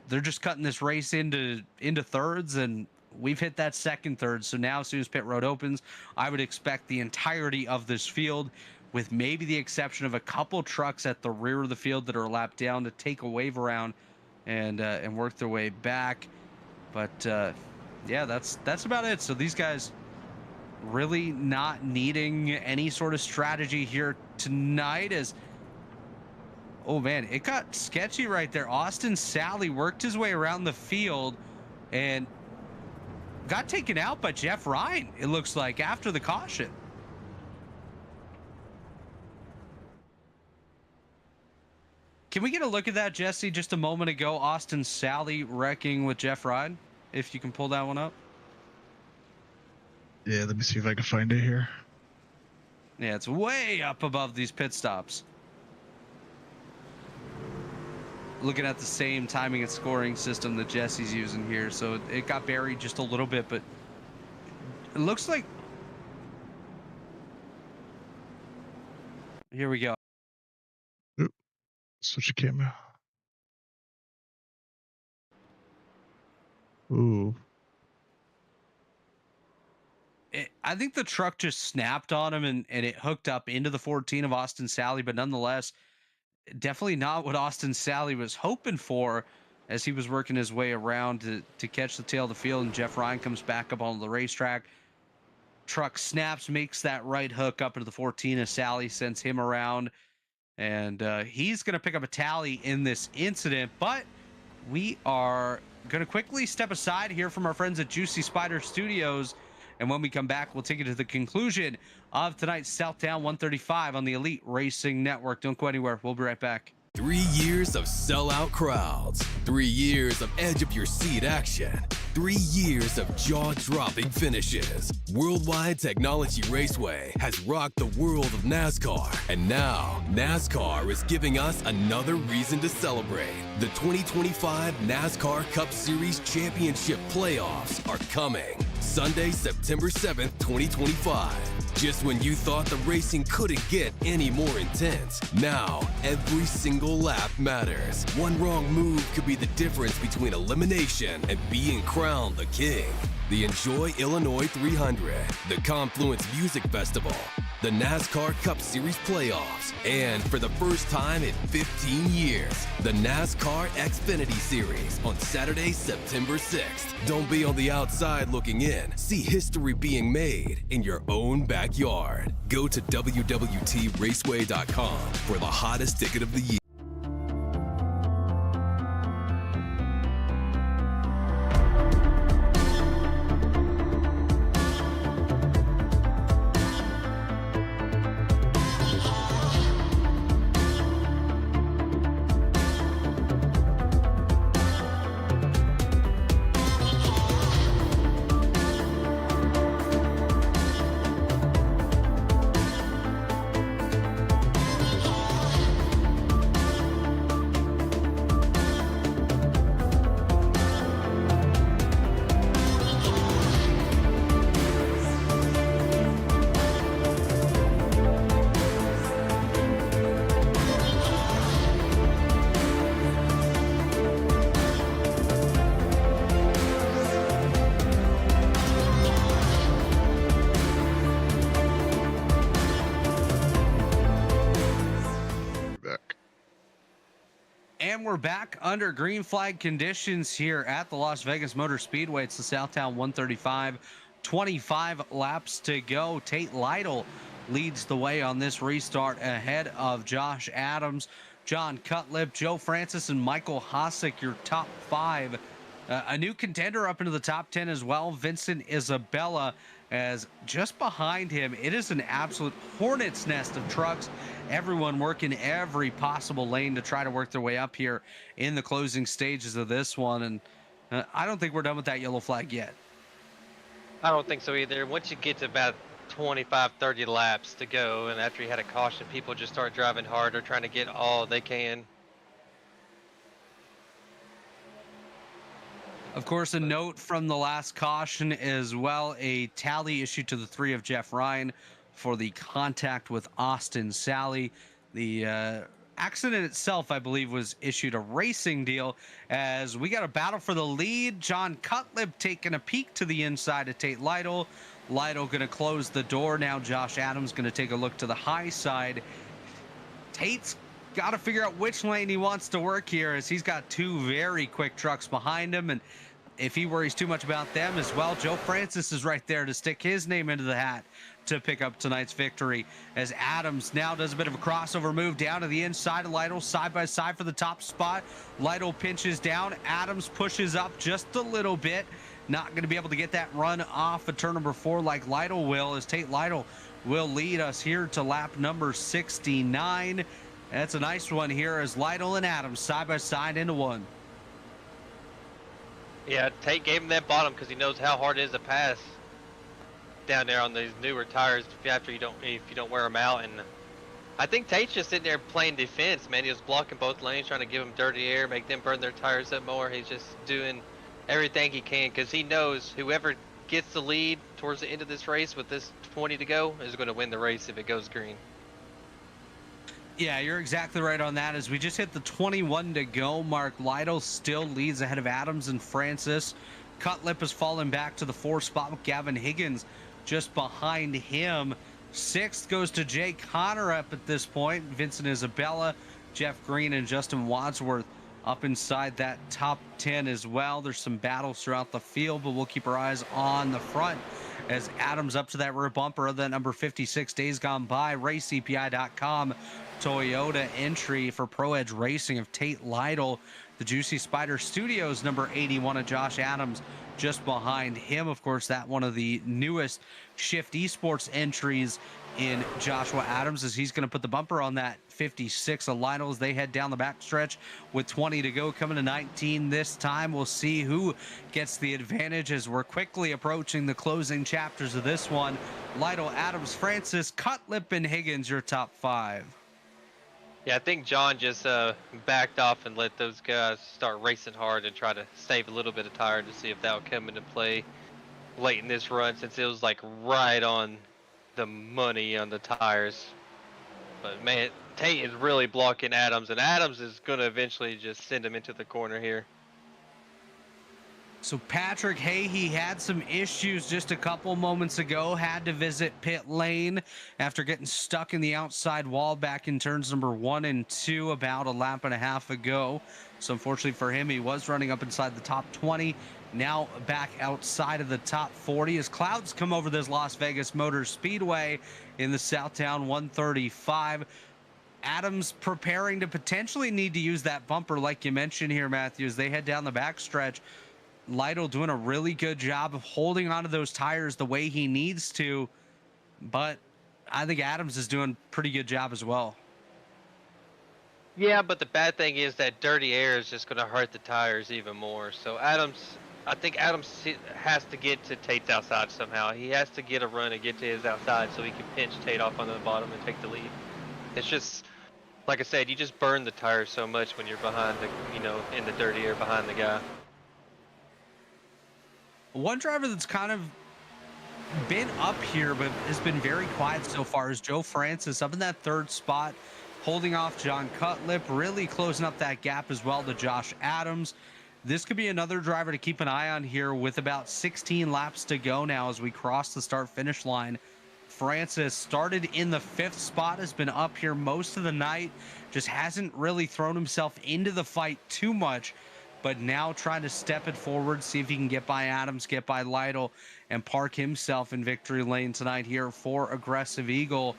They're just cutting this race into thirds, and we've hit that second third. So now, as soon as pit road opens, I would expect the entirety of this field, with maybe the exception of a couple trucks at the rear of the field that are lapped down, to take a wave around and work their way back. But yeah, that's about it. So these guys really not needing any sort of strategy here tonight, as oh man, it got sketchy right there. Austin Sally worked his way around the field and got taken out by Jeff Ryan, it looks like, after the caution. Can we get a look at that, Jesse, just a moment ago? Austin Sally wrecking with Jeff Ryan, if you can pull that one up. Yeah, let me see if I can find it here. Yeah, it's way up above these pit stops. Looking at the same timing and scoring system that Jesse's using here, so it got buried just a little bit, but it looks like Here we go. Oop, switch the camera. Ooh. I think the truck just snapped on him and it hooked up into the 14 of Austin Sally, but nonetheless, definitely not what Austin Sally was hoping for as he was working his way around to catch the tail of the field. And Jeff Ryan comes back up onto the racetrack. Truck snaps, makes that right hook up into the 14 of Sally, sends him around. And he's going to pick up a tally in this incident, but we are going to quickly step aside here from our friends at JUICYSPYDER Studios. And when we come back, we'll take you to the conclusion of tonight's Southtown 135 on the Elite Racing Network. Don't go anywhere. We'll be right back. 3 years of sellout crowds, 3 years of edge of your seat action, 3 years of jaw-dropping finishes. Worldwide Technology Raceway has rocked the world of NASCAR, and now NASCAR is giving us another reason to celebrate. The 2025 NASCAR Cup Series Championship playoffs are coming Sunday, September 7th, 2025. Just when you thought the racing couldn't get any more intense, now every single lap matters. One wrong move could be the difference between elimination and being crowned the king. The Enjoy Illinois 300, the Confluence Music Festival, the NASCAR Cup Series playoffs, and for the first time in 15 years, the NASCAR Xfinity Series on Saturday, September 6th. Don't be on the outside looking in. See history being made in your own backyard. Go to www.raceway.com for the hottest ticket of the year. And we're back under green flag conditions here at the Las Vegas Motor Speedway. It's the Southtown 135, 25 laps to go. Tate Lytle leads the way on this restart ahead of Josh Adams, John Cutlip, Joe Francis, and Michael Hosick, your top five. A new contender up into the top 10 as well, Vincent Isabella, as just behind him, it is an absolute hornet's nest of trucks. Everyone working every possible lane to try to work their way up here in the closing stages of this one. And I don't think we're done with that yellow flag yet. I don't think so either. Once you get to about 25, 30 laps to go, and after you had a caution, people just start driving harder, trying to get all they can. Of course, a note from the last caution as well, a tally issued to the 3 of Jeff Ryan for the contact with Austin Sally. The accident itself, I believe, was issued a racing deal, as we got a battle for the lead. John Cutlip taking a peek to the inside of Tate Lytle. Lytle going to close the door. Now Josh Adams going to take a look to the high side. Tate's got to figure out which lane he wants to work here, as he's got 2 very quick trucks behind him, and if he worries too much about them as well, Joe Francis is right there to stick his name into the hat to pick up tonight's victory, as Adams now does a bit of a crossover move down to the inside of Lytle, side by side for the top spot. Lytle pinches down, Adams pushes up just a little bit, not going to be able to get that run off of turn number 4 like Lytle will, as Tate Lytle will lead us here to lap number 69. That's a nice one here as Lytle and Adams side by side into one. Yeah, Tate gave him that bottom because he knows how hard it is to pass down there on these newer tires if you don't wear them out. And I think Tate's just sitting there playing defense, man. He was blocking both lanes, trying to give them dirty air, make them burn their tires up more. He's just doing everything he can because he knows whoever gets the lead towards the end of this race with this 20 to go is going to win the race if it goes green. Yeah, you're exactly right on that. As we just hit the 21 to go mark, Lytle still leads ahead of Adams and Francis. Cutlip has fallen back to the 4 spot with Gavin Higgins just behind him. 6th goes to Jay Connor up at this point. Vincent Isabella, Jeff Green, and Justin Wadsworth up inside that top 10 as well. There's some battles throughout the field, but we'll keep our eyes on the front as Adams up to that rear bumper of that number 56 Days Gone By. RaceCPI.com Toyota entry for Pro Edge Racing of Tate Lytle. The Juicy Spider Studios number 81 of Josh Adams just behind him. Of course, that one of the newest Shift Esports entries in Joshua Adams, as he's going to put the bumper on that 56 of Lytle as they head down the backstretch with 20 to go, coming to 19 this time. We'll see who gets the advantage as we're quickly approaching the closing chapters of this one. Lytle, Adams, Francis, Cutlip, and Higgins, your top 5. Yeah, I think John just backed off and let those guys start racing hard and try to save a little bit of tire to see if that would come into play late in this run, since it was like right on the money on the tires. But man, Tate is really blocking Adams, and Adams is going to eventually just send him into the corner here. So Patrick Hayhe had some issues just a couple moments ago, had to visit pit lane after getting stuck in the outside wall back in turns number 1 and 2 about a lap and a half ago. So unfortunately for him, he was running up inside the top 20, now back outside of the top 40 as clouds come over this Las Vegas Motor Speedway in the Southtown 135. Adams preparing to potentially need to use that bumper like you mentioned here, Matthew, as they head down the backstretch. Lytle doing a really good job of holding onto those tires the way he needs to, but I think Adams is doing a pretty good job as well. Yeah, but the bad thing is that dirty air is just going to hurt the tires even more. So I think Adams has to get to Tate's outside somehow. He has to get a run and get to his outside so he can pinch Tate off on the bottom and take the lead. It's just, like I said, you just burn the tires so much when you're behind the, in the dirty air behind the guy. One driver that's kind of been up here but has been very quiet so far is Joe Francis up in that 3rd spot, holding off John Cutlip, really closing up that gap as well to Josh Adams. This could be another driver to keep an eye on here with about 16 laps to go now as we cross the start-finish line. Francis started in the 5th spot, has been up here most of the night, just hasn't really thrown himself into the fight too much, but now trying to step it forward, see if he can get by Adams, get by Lytle, and park himself in victory lane tonight here for Aggressive Eagle.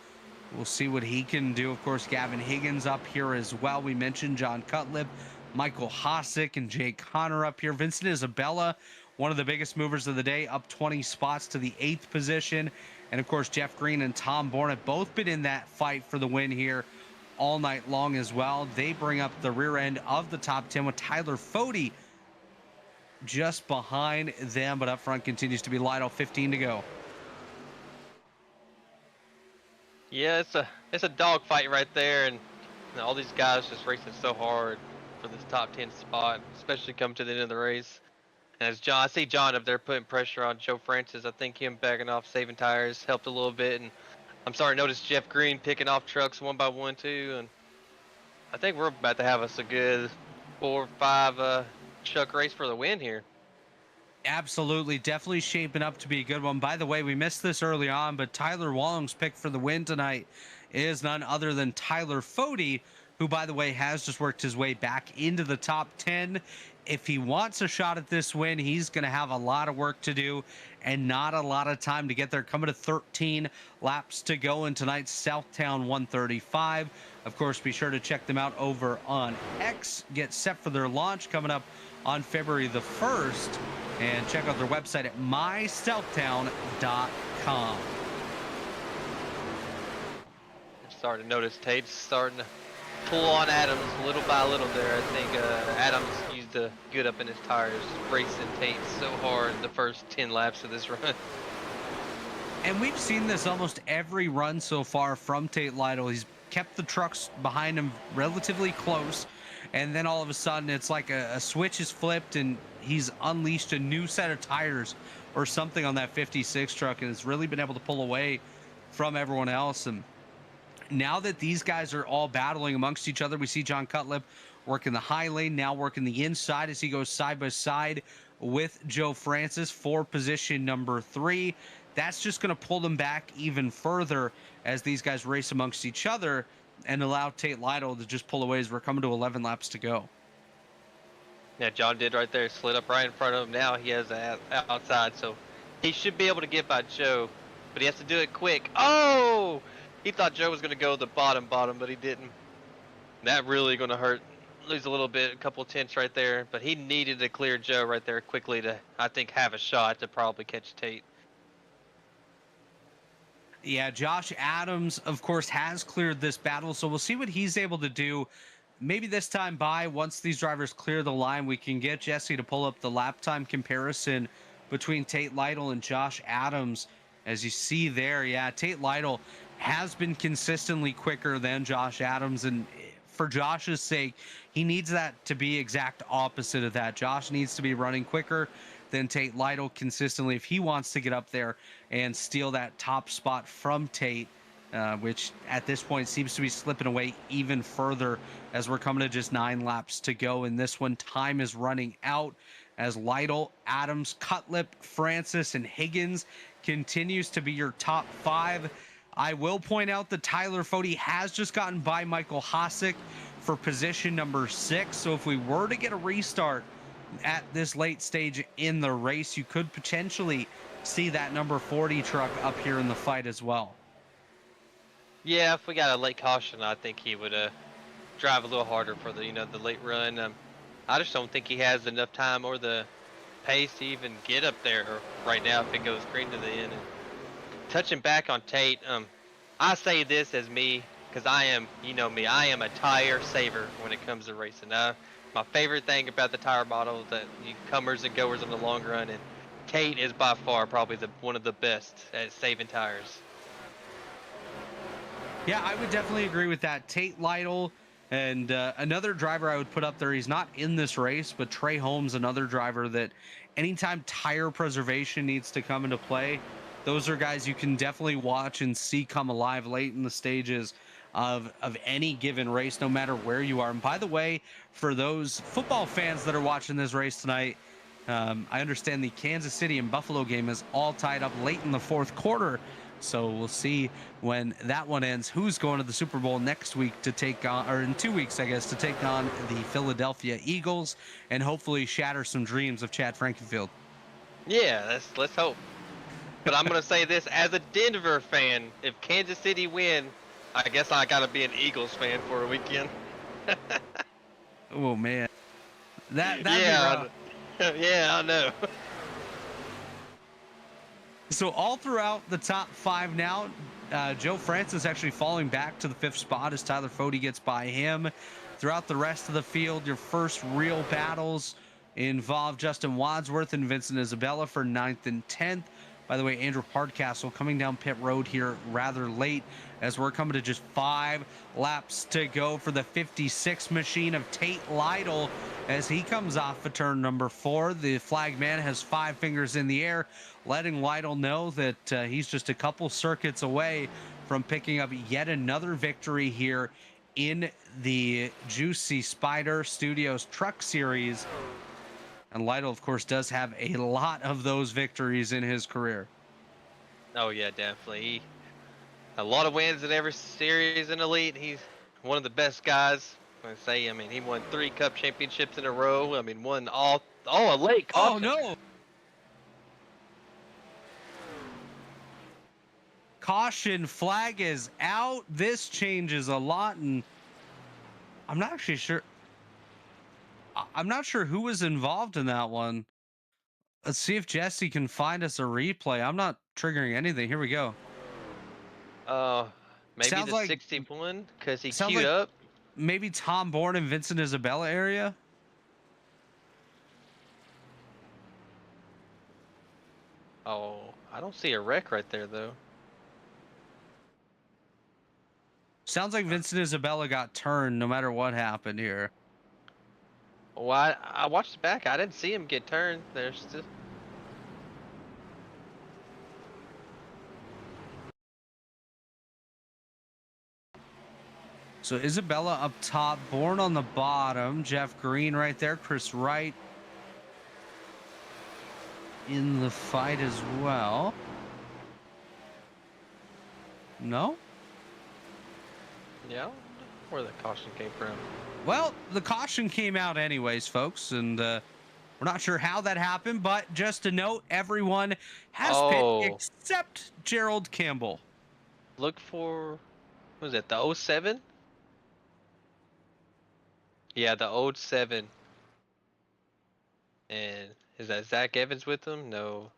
We'll see what he can do. Of course, Gavin Higgins up here as well. We mentioned John Cutlip, Michael Hosick, and Jay Connor up here. Vincent Isabella, one of the biggest movers of the day, up 20 spots to the 8th position. And, of course, Jeff Green and Tom Bourne have both been in that fight for the win here all night long as well. They bring up the rear end of the top 10 with Tyler Fody just behind them, but up front continues to be Lytle. 15 to go. Yeah, it's a dogfight right there, and all these guys just racing so hard for this top 10 spot, especially coming to the end of the race. And as I see John up there putting pressure on Joe Francis. I think him backing off, saving tires helped a little bit, and I'm starting to notice Jeff Green picking off trucks one by one too, and I think we're about to have us a good 4 or 5 truck race for the win here. Absolutely, definitely shaping up to be a good one. By the way, we missed this early on, but Tyler Walling's pick for the win tonight is none other than Tyler Fody, who, by the way, has just worked his way back into the top 10. If he wants a shot at this win, he's going to have a lot of work to do and not a lot of time to get there. Coming to 13 laps to go in tonight's Southtown 135. Of course, be sure to check them out over on X. Get set for their launch coming up on February the 1st. And check out their website at mysouthtown.com. Starting to notice Tate's starting to pull on Adams little by little there. I think Adams used the good up in his tires, racing Tate so hard the first 10 laps of this run. And we've seen this almost every run so far from Tate Lytle. He's kept the trucks behind him relatively close, and then all of a sudden it's like a switch is flipped and he's unleashed a new set of tires or something on that 56 truck, and has really been able to pull away from everyone else. And Now that these guys are all battling amongst each other, we see John Cutlip working the high lane, now working the inside as he goes side by side with Joe Francis for position number 3. That's just going to pull them back even further as these guys race amongst each other and allow Tate Lytle to just pull away as we're coming to 11 laps to go. Yeah, John did right there, slid up right in front of him. Now he has that outside, so he should be able to get by Joe, but he has to do it quick. Oh! He thought Joe was going to go the bottom, but he didn't. That really going to hurt. Lose a little bit, a couple tenths right there, but he needed to clear Joe right there quickly to, I think, have a shot to probably catch Tate. Yeah, Josh Adams, of course, has cleared this battle, so we'll see what he's able to do. Maybe this time once these drivers clear the line, we can get Jesse to pull up the lap time comparison between Tate Lytle and Josh Adams. As you see there, yeah, Tate Lytle has been consistently quicker than Josh Adams, and for Josh's sake, he needs that to be exact opposite of that. Josh needs to be running quicker than Tate Lytle consistently if he wants to get up there and steal that top spot from Tate, which at this point seems to be slipping away even further as we're coming to just 9 laps to go. In this one, time is running out as Lytle, Adams, Cutlip, Francis, and Higgins continues to be your top 5. I will point out that Tyler Fode has just gotten by Michael Hosick for position number 6. So if we were to get a restart at this late stage in the race, you could potentially see that number 40 truck up here in the fight as well. Yeah, if we got a late caution, I think he would drive a little harder for the the late run. I just don't think he has enough time or the pace to even get up there right now if it goes green to the end. And touching back on Tate, I say this as me because I am, me, I am a tire saver when it comes to racing. My favorite thing about the tire model is that you comers and goers in the long run, and Tate is by far probably one of the best at saving tires. Yeah, I would definitely agree with that. Tate Lytle and another driver I would put up there, he's not in this race, but Trey Holmes, another driver that anytime tire preservation needs to come into play, those are guys you can definitely watch and see come alive late in the stages of any given race, no matter where you are. And by the way, for those football fans that are watching this race tonight, I understand the Kansas City and Buffalo game is all tied up late in the 4th quarter. So we'll see when that one ends who's going to the Super Bowl next week to take on, or in 2 weeks, I guess, to take on the Philadelphia Eagles and hopefully shatter some dreams of Chad Frankenfield. Yeah, let's hope. But I'm going to say this, as a Denver fan, if Kansas City win, I guess I got to be an Eagles fan for a weekend. Oh, man. That'd yeah, yeah, I know. So all throughout the top 5 now, Joe Francis actually falling back to the 5th spot as Tyler Fode gets by him. Throughout the rest of the field, your first real battles involve Justin Wadsworth and Vincent Isabella for 9th and 10th. By the way, Andrew Hardcastle coming down pit road here rather late as we're coming to just 5 laps to go for the 56 machine of Tate Lytle as he comes off of turn number 4. The flag man has 5 fingers in the air, letting Lytle know that he's just a couple circuits away from picking up yet another victory here in the JUICYSPYDER Studios Truck Series. And Lytle, of course, does have a lot of those victories in his career. Oh, yeah, definitely. A lot of wins in every series in Elite. He's one of the best guys. I mean, he won 3 Cup championships in a row. I mean, won all a late caution. Oh, no. Caution flag is out. This changes a lot, and I'm not actually sure. I'm not sure who was involved in that one. Let's see if Jesse can find us a replay. I'm not triggering anything. Here we go. Maybe Sounds the like, 61 because he sounds queued like up. Maybe Tom Bourne and Vincent Isabella area. Oh, I don't see a wreck right there though. Sounds like Vincent Isabella got turned no matter what happened here. Well, I watched it back. I didn't see him get turned. There's still. So Isabella up top, Bourne on the bottom, Jeff Green right there, Chris Wright in the fight as well. No? Yeah, where the caution came from. Well, the caution came out anyways, folks, and we're not sure how that happened, but just to note, everyone has pit except Gerald Campbell. Look for, what was it, the 07? Yeah, the 07. And is that Zach Evans with them? No.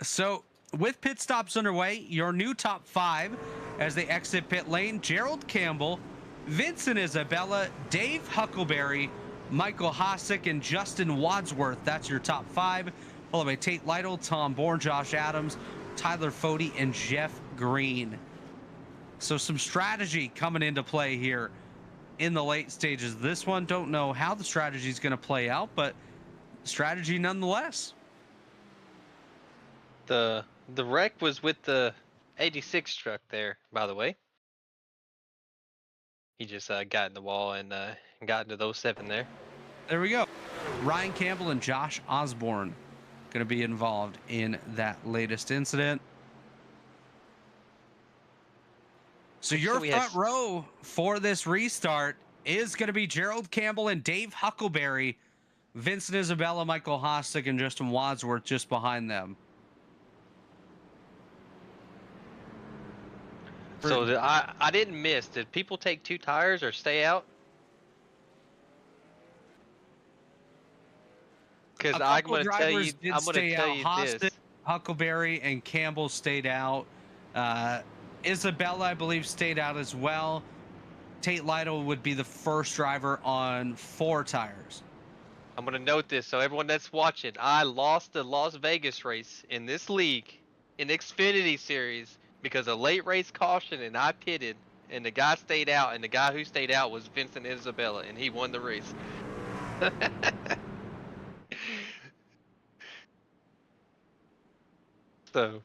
So with pit stops underway, your new top 5 as they exit pit lane: Gerald Campbell, Vincent Isabella, Dave Huckleberry, Michael Hosick, and Justin Wadsworth. That's your top 5, followed by Tate Lytle, Tom Bourne, Josh Adams, Tyler Fody, and Jeff Green. So some strategy coming into play here in the late stages. This one, don't know how the strategy is going to play out, but strategy nonetheless. The wreck was with the 86 truck there, by the way. He just got in the wall and got into those 7 there. There we go. Ryan Campbell and Josh Osborne going to be involved in that latest incident. So your front row for this restart is going to be Gerald Campbell and Dave Huckleberry, Vincent Isabella, Michael Hostic, and Justin Wadsworth just behind them. So I didn't miss. Did people take 2 tires or stay out? Because I'm going to tell you, this. Huckleberry and Campbell stayed out. Isabella, I believe, stayed out as well. Tate Lytle would be the first driver on 4 tires. I'm going to note this so everyone that's watching. I lost the Las Vegas race in this league, in Xfinity Series, because of late race caution, and I pitted, and the guy stayed out, and the guy who stayed out was Vincent Isabella, and he won the race. So,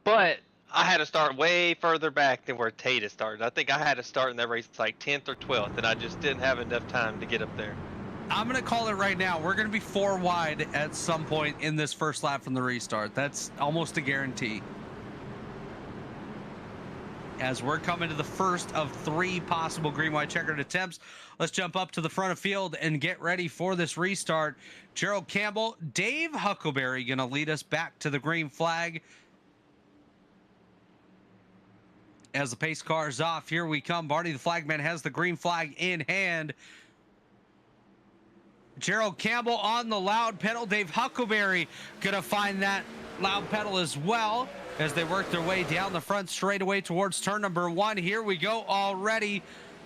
but I had to start way further back than where Tate started. I think I had to start in that race like 10th or 12th, and I just didn't have enough time to get up there. I'm going to call it right now. We're going to be 4 wide at some point in this first lap from the restart. That's almost a guarantee. As we're coming to the first of 3 possible green, white, checkered attempts, let's jump up to the front of field and get ready for this restart. Gerald Campbell, Dave Huckleberry going to lead us back to the green flag. As the pace car is off, here we come. Barney the flagman has the green flag in hand. Gerald Campbell on the loud pedal. Dave Huckleberry gonna find that loud pedal as well as they work their way down the front straightaway towards turn number 1. Here we go already.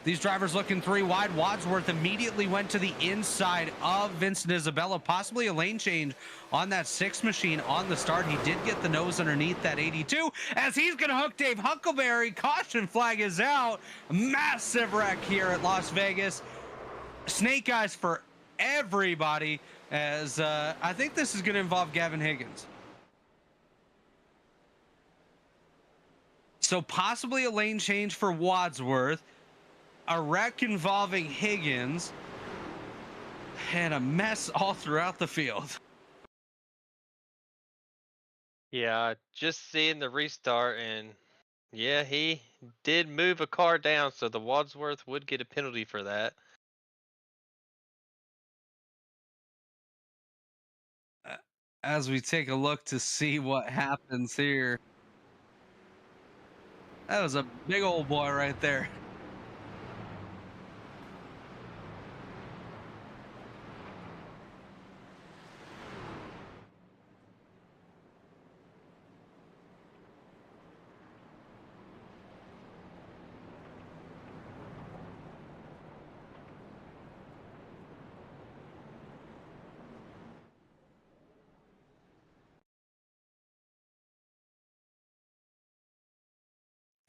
These drivers looking 3 wide. Wadsworth immediately went to the inside of Vincent Isabella, possibly a lane change on that 6 machine on the start. He did get the nose underneath that 82 as he's going to hook Dave Huckleberry. Caution flag is out. Massive wreck here at Las Vegas. Snake eyes for everybody, as I think this is going to involve Gavin Higgins. So possibly a lane change for Wadsworth, a wreck involving Higgins, and a mess all throughout the field. Yeah, just seeing the restart, and yeah, he did move a car down, so the Wadsworth would get a penalty for that. As we take a look to see what happens here. That was a big old boy right there.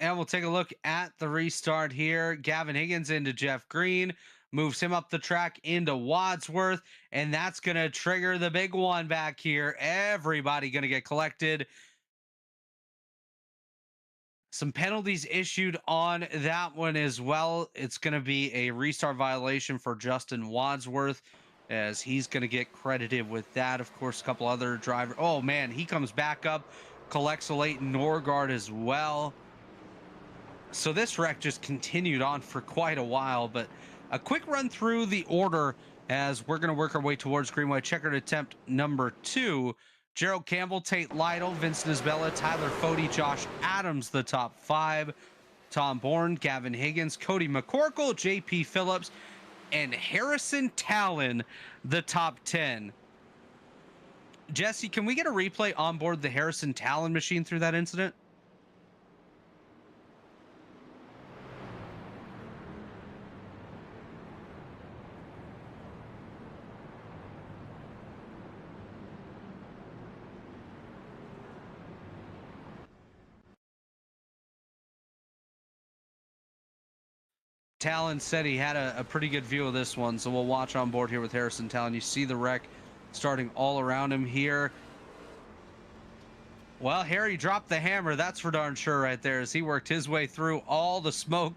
And we'll take a look at the restart here. Gavin Higgins into Jeff Green, moves him up the track into Wadsworth, and that's going to trigger the big one back here. Everybody going to get collected. Some penalties issued on that one as well. It's going to be a restart violation for Justin Wadsworth, as he's going to get credited with that. Of course, a couple other drivers. Oh, man, he comes back up, collects a late Norgard as well. So this wreck just continued on for quite a while, but a quick run through the order as we're going to work our way towards green white checkered attempt number 2. Gerald Campbell, Tate Lytle, Vincent Isbella, Tyler Fody, Josh Adams, the top 5. Tom Bourne, Gavin Higgins, Cody McCorkle, JP Phillips, and Harrison Talon, the top 10. Jesse, can we get a replay on board the Harrison Talon machine through that incident? Talon said he had a pretty good view of this one, so we'll watch on board here with Harrison Talon. You see the wreck starting all around him here. Well, Harry dropped the hammer, that's for darn sure right there, as he worked his way through all the smoke,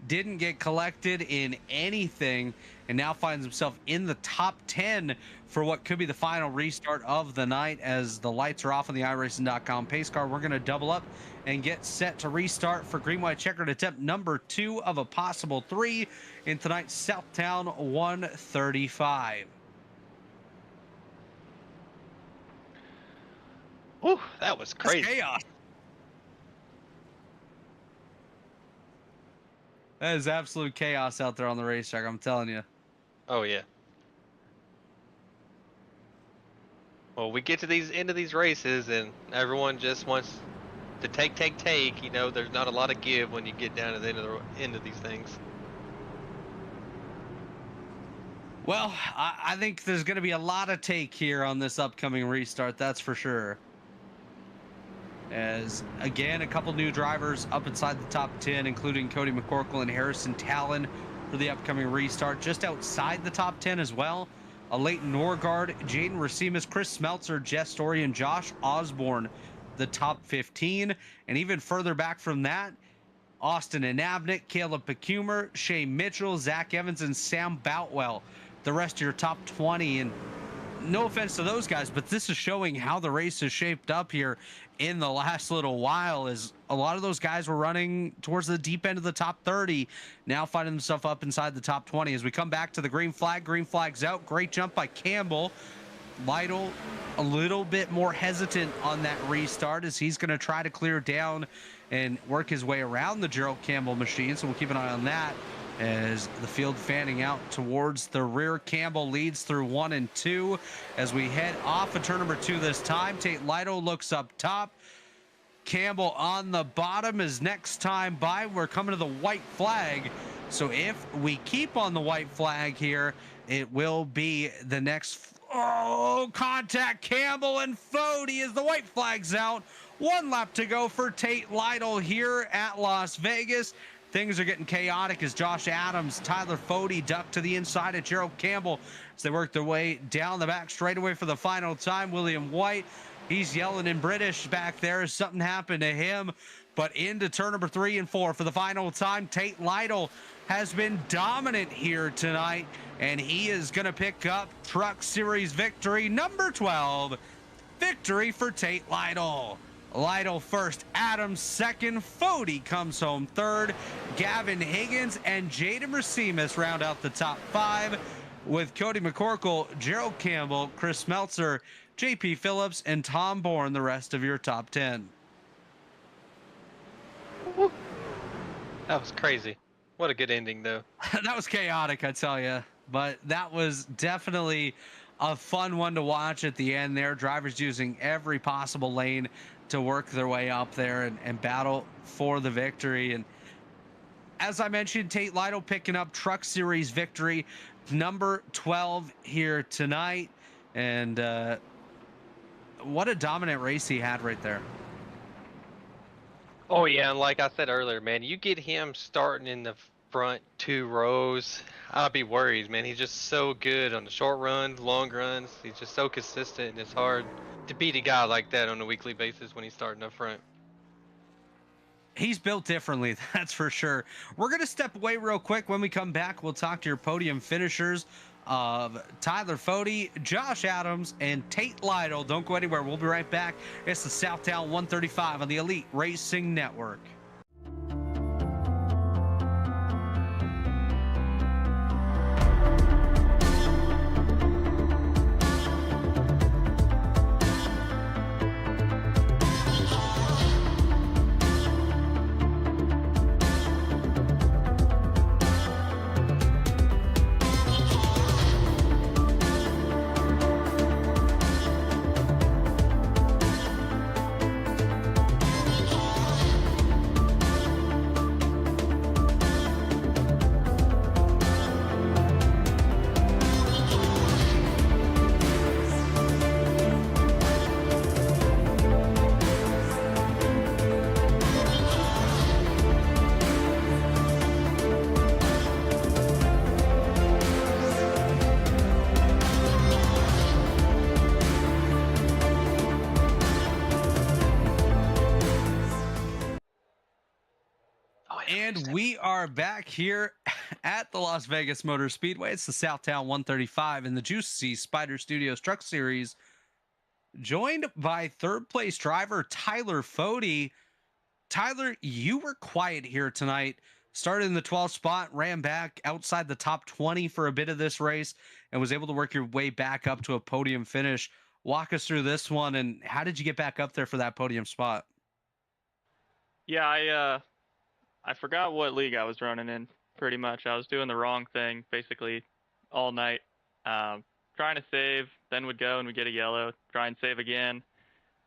didn't get collected in anything, and now finds himself in the top 10 for what could be the final restart of the night. As the lights are off on the iRacing.com pace car, we're going to double up and get set to restart for green white checkered attempt number 2 of a possible 3 in tonight's Southtown 135. Whew, that was crazy. That's chaos. That is absolute chaos out there on the racetrack, I'm telling you. Oh yeah. Well, we get to these end of these races, and everyone just wants to take. You know, there's not a lot of give when you get down to the end of these things. Well, I think there's going to be a lot of take here on this upcoming restart, that's for sure. As, again, a couple new drivers up inside the top 10, including Cody McCorkle and Harrison Talon for the upcoming restart. Just outside the top 10 as well, a Leighton Norgard, Jaden Rasimas, Chris Smeltzer, Jess Story, and Josh Osborne, the top 15. And even further back from that, Austin Anabnik, Caleb Pecumer, Shay Mitchell, Zach Evans, and Sam Boutwell, the rest of your top 20. And no offense to those guys, but this is showing how the race is shaped up here in the last little while, as a lot of those guys were running towards the deep end of the top 30, now finding themselves up inside the top 20. As we come back to the green flag's out. Great jump by Campbell. Lytle a little bit more hesitant on that restart, as he's going to try to clear down and work his way around the Gerald Campbell machine, so we'll keep an eye on that as the field fanning out towards the rear. Campbell leads through 1 and 2 as we head off of turn number 2 this time. Tate Lytle looks up top. Campbell on the bottom is next time by. We're coming to the white flag. So if we keep on the white flag here, it will be the next. Oh, contact Campbell and Fody as the white flag's out. 1 lap to go for Tate Lytle here at Las Vegas. Things are getting chaotic as Josh Adams, Tyler Fody duck to the inside of Gerald Campbell as they work their way down the back straightaway for the final time. William White, he's yelling in British back there as something happened to him. But into turn number 3 and 4 for the final time. Tate Lytle has been dominant here tonight, and he is going to pick up Truck Series victory number 12. Victory for Tate Lytle. Lytle first, Adams second, Fody comes home third. Gavin Higgins and Jaden Rasimas round out the top 5, with Cody McCorkle, Gerald Campbell, Chris Meltzer, JP Phillips, and Tom Bourne the rest of your top 10. Woo. That was crazy. What a good ending, though. That was chaotic, I tell you. But that was definitely a fun one to watch at the end there. Drivers using every possible lane to work their way up there and battle for the victory. And as I mentioned, Tate Lytle picking up Truck Series victory number 12 here tonight. And what a dominant race he had right there. Oh yeah, and like I said earlier, man, you get him starting in the front 2 rows, I'd be worried, man. He's just so good on the short runs, long runs. He's just so consistent, and it's hard to beat a guy like that on a weekly basis when he's starting up front. He's built differently, that's for sure. We're going to step away real quick. When we come back, we'll talk to your podium finishers of Tyler Fody, Josh Adams, and Tate Lytle. Don't go anywhere. We'll be right back. It's the Southtown 135 on the Elite Racing Network. And we are back here at the Las Vegas Motor Speedway. It's the Southtown 135 in the JUICYSPYDER Studios Truck Series, joined by third place driver Tyler Fody. Tyler, you were quiet here tonight. Started in the 12th spot, ran back outside the top 20 for a bit of this race, and was able to work your way back up to a podium finish. Walk us through this one, and how did you get back up there for that podium spot? Yeah, I forgot what league I was running in, pretty much. I was doing the wrong thing basically all night. Trying to save, then would go and would get a yellow. Try and save again,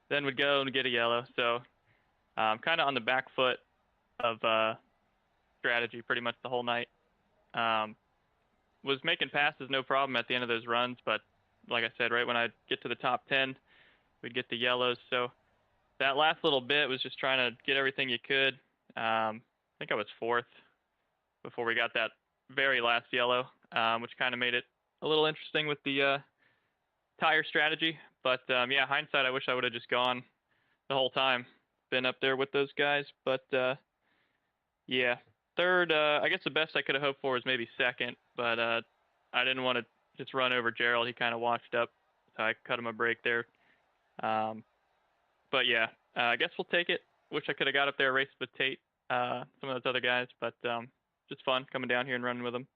then would go and get a yellow. So kind of on the back foot of strategy pretty much the whole night. Was making passes no problem at the end of those runs, but like I said, right when I get to the top 10, we'd get the yellows. So that last little bit was just trying to get everything you could. I think I was fourth before we got that very last yellow, which kind of made it a little interesting with the tire strategy. But yeah, hindsight, I wish I would have just gone the whole time, been up there with those guys. But yeah, third, I guess the best I could have hoped for was maybe second, but I didn't want to just run over Gerald. He kind of washed up, so I cut him a break there. But yeah, I guess we'll take it. Wish I could have got up there, raced with Tate, some of those other guys, but just fun coming down here and running with them.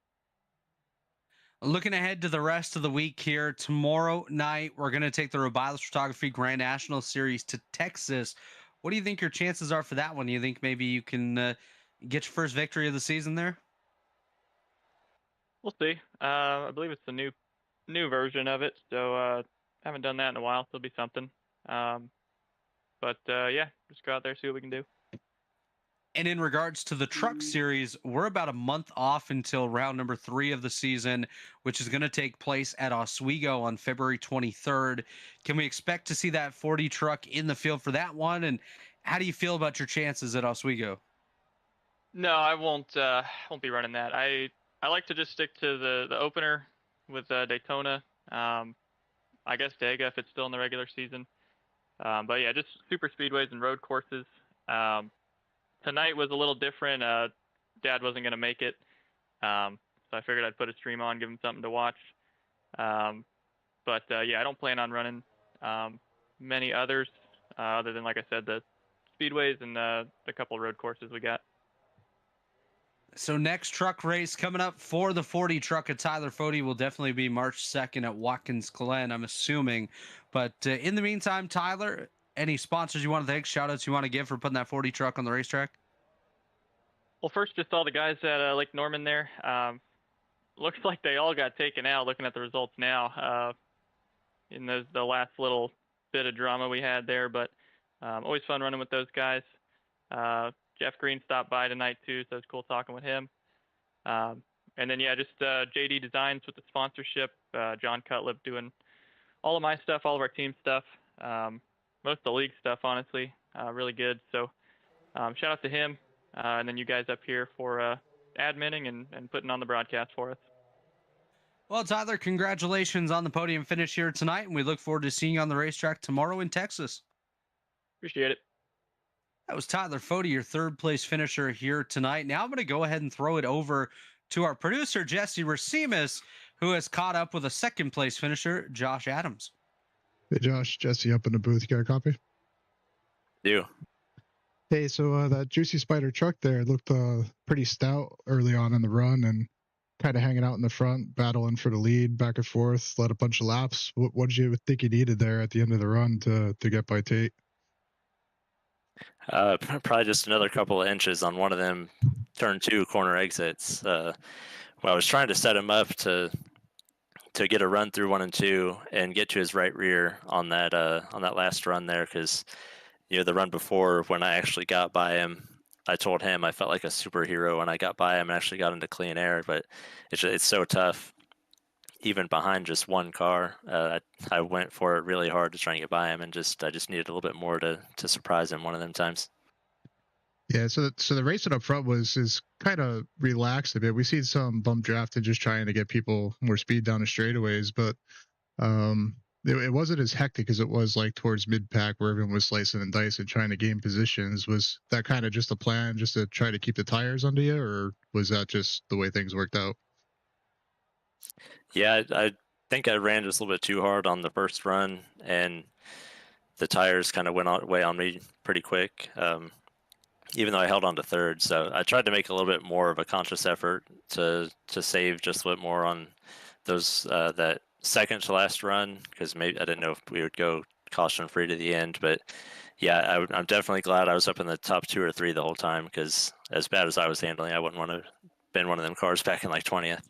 Looking ahead to the rest of the week here, tomorrow night, we're going to take the Robiles Photography Grand National Series to Texas. What do you think your chances are for that one? Do you think maybe you can get your first victory of the season there? We'll see. I believe it's the new version of it, so haven't done that in a while. It'll be something. But yeah, just go out there, see what we can do. And in regards to the Truck Series, we're about a month off until round number 3 of the season, which is going to take place at Oswego on February 23rd. Can we expect to see that 40 truck in the field for that one? And how do you feel about your chances at Oswego? No, I won't be running that. I like to just stick to the opener with Daytona. I guess Dega if it's still in the regular season. But yeah, just super speedways and road courses. Tonight was a little different. Dad wasn't going to make it, so I figured I'd put a stream on, give him something to watch. But yeah, I don't plan on running many others other than, like I said, the speedways and the couple road courses we got. So next truck race coming up for the 40 truck at Tyler Fody will definitely be March 2nd at Watkins Glen, I'm assuming. But in the meantime, Tyler, any sponsors you want to thank, shout-outs you want to give for putting that 40 truck on the racetrack? Well, first, just all the guys at Lake Norman there. Looks like they all got taken out looking at the results now in the last little bit of drama we had there. But always fun running with those guys. Jeff Green stopped by tonight, too, so it was cool talking with him. And then, yeah, just JD Designs with the sponsorship. John Cutlip doing all of my stuff, all of our team stuff. Most of the league stuff, honestly, really good. So shout out to him, and then you guys up here for adminning and putting on the broadcast for us. Well, Tyler, congratulations on the podium finish here tonight, and we look forward to seeing you on the racetrack tomorrow in Texas. Appreciate it. That was Tyler Fody, your third place finisher here tonight. Now I'm going to go ahead and throw it over to our producer, Jesse Rasimas, who has caught up with a second place finisher, Josh Adams. Hey, Josh, Jesse up in the booth. You got a copy? Do. Hey, so that Juicy Spider truck there looked pretty stout early on in the run and kind of hanging out in the front, battling for the lead back and forth, led a bunch of laps. What did you think you needed there at the end of the run to get by Tate? Probably just another couple of inches on one of them turn 2 corner exits. Well, I was trying to set him up to get a run through 1 and 2 and get to his right rear on that last run there, because the run before, when I actually got by him, I told him I felt like a superhero when I got by him and actually got into clean air. But it's so tough, even behind just one car. I went for it really hard to try and get by him, and I just needed a little bit more to surprise him one of them times. Yeah, so the racing up front is kind of relaxed a bit. We seen some bump drafting, just trying to get people more speed down the straightaways, but it wasn't as hectic as it was like towards mid-pack, where everyone was slicing and dicing, trying to gain positions. Was that kind of just a plan, just to try to keep the tires under you, or was that just the way things worked out? Yeah, I think I ran just a little bit too hard on the first run, and the tires kind of went away on me pretty quick, even though I held on to third. So I tried to make a little bit more of a conscious effort to save just a little bit more on those that second to last run, because maybe I didn't know if we would go caution free to the end. But yeah, I'm definitely glad I was up in the top 2 or 3 the whole time, because as bad as I was handling, I wouldn't want to been one of them cars back in like 20th.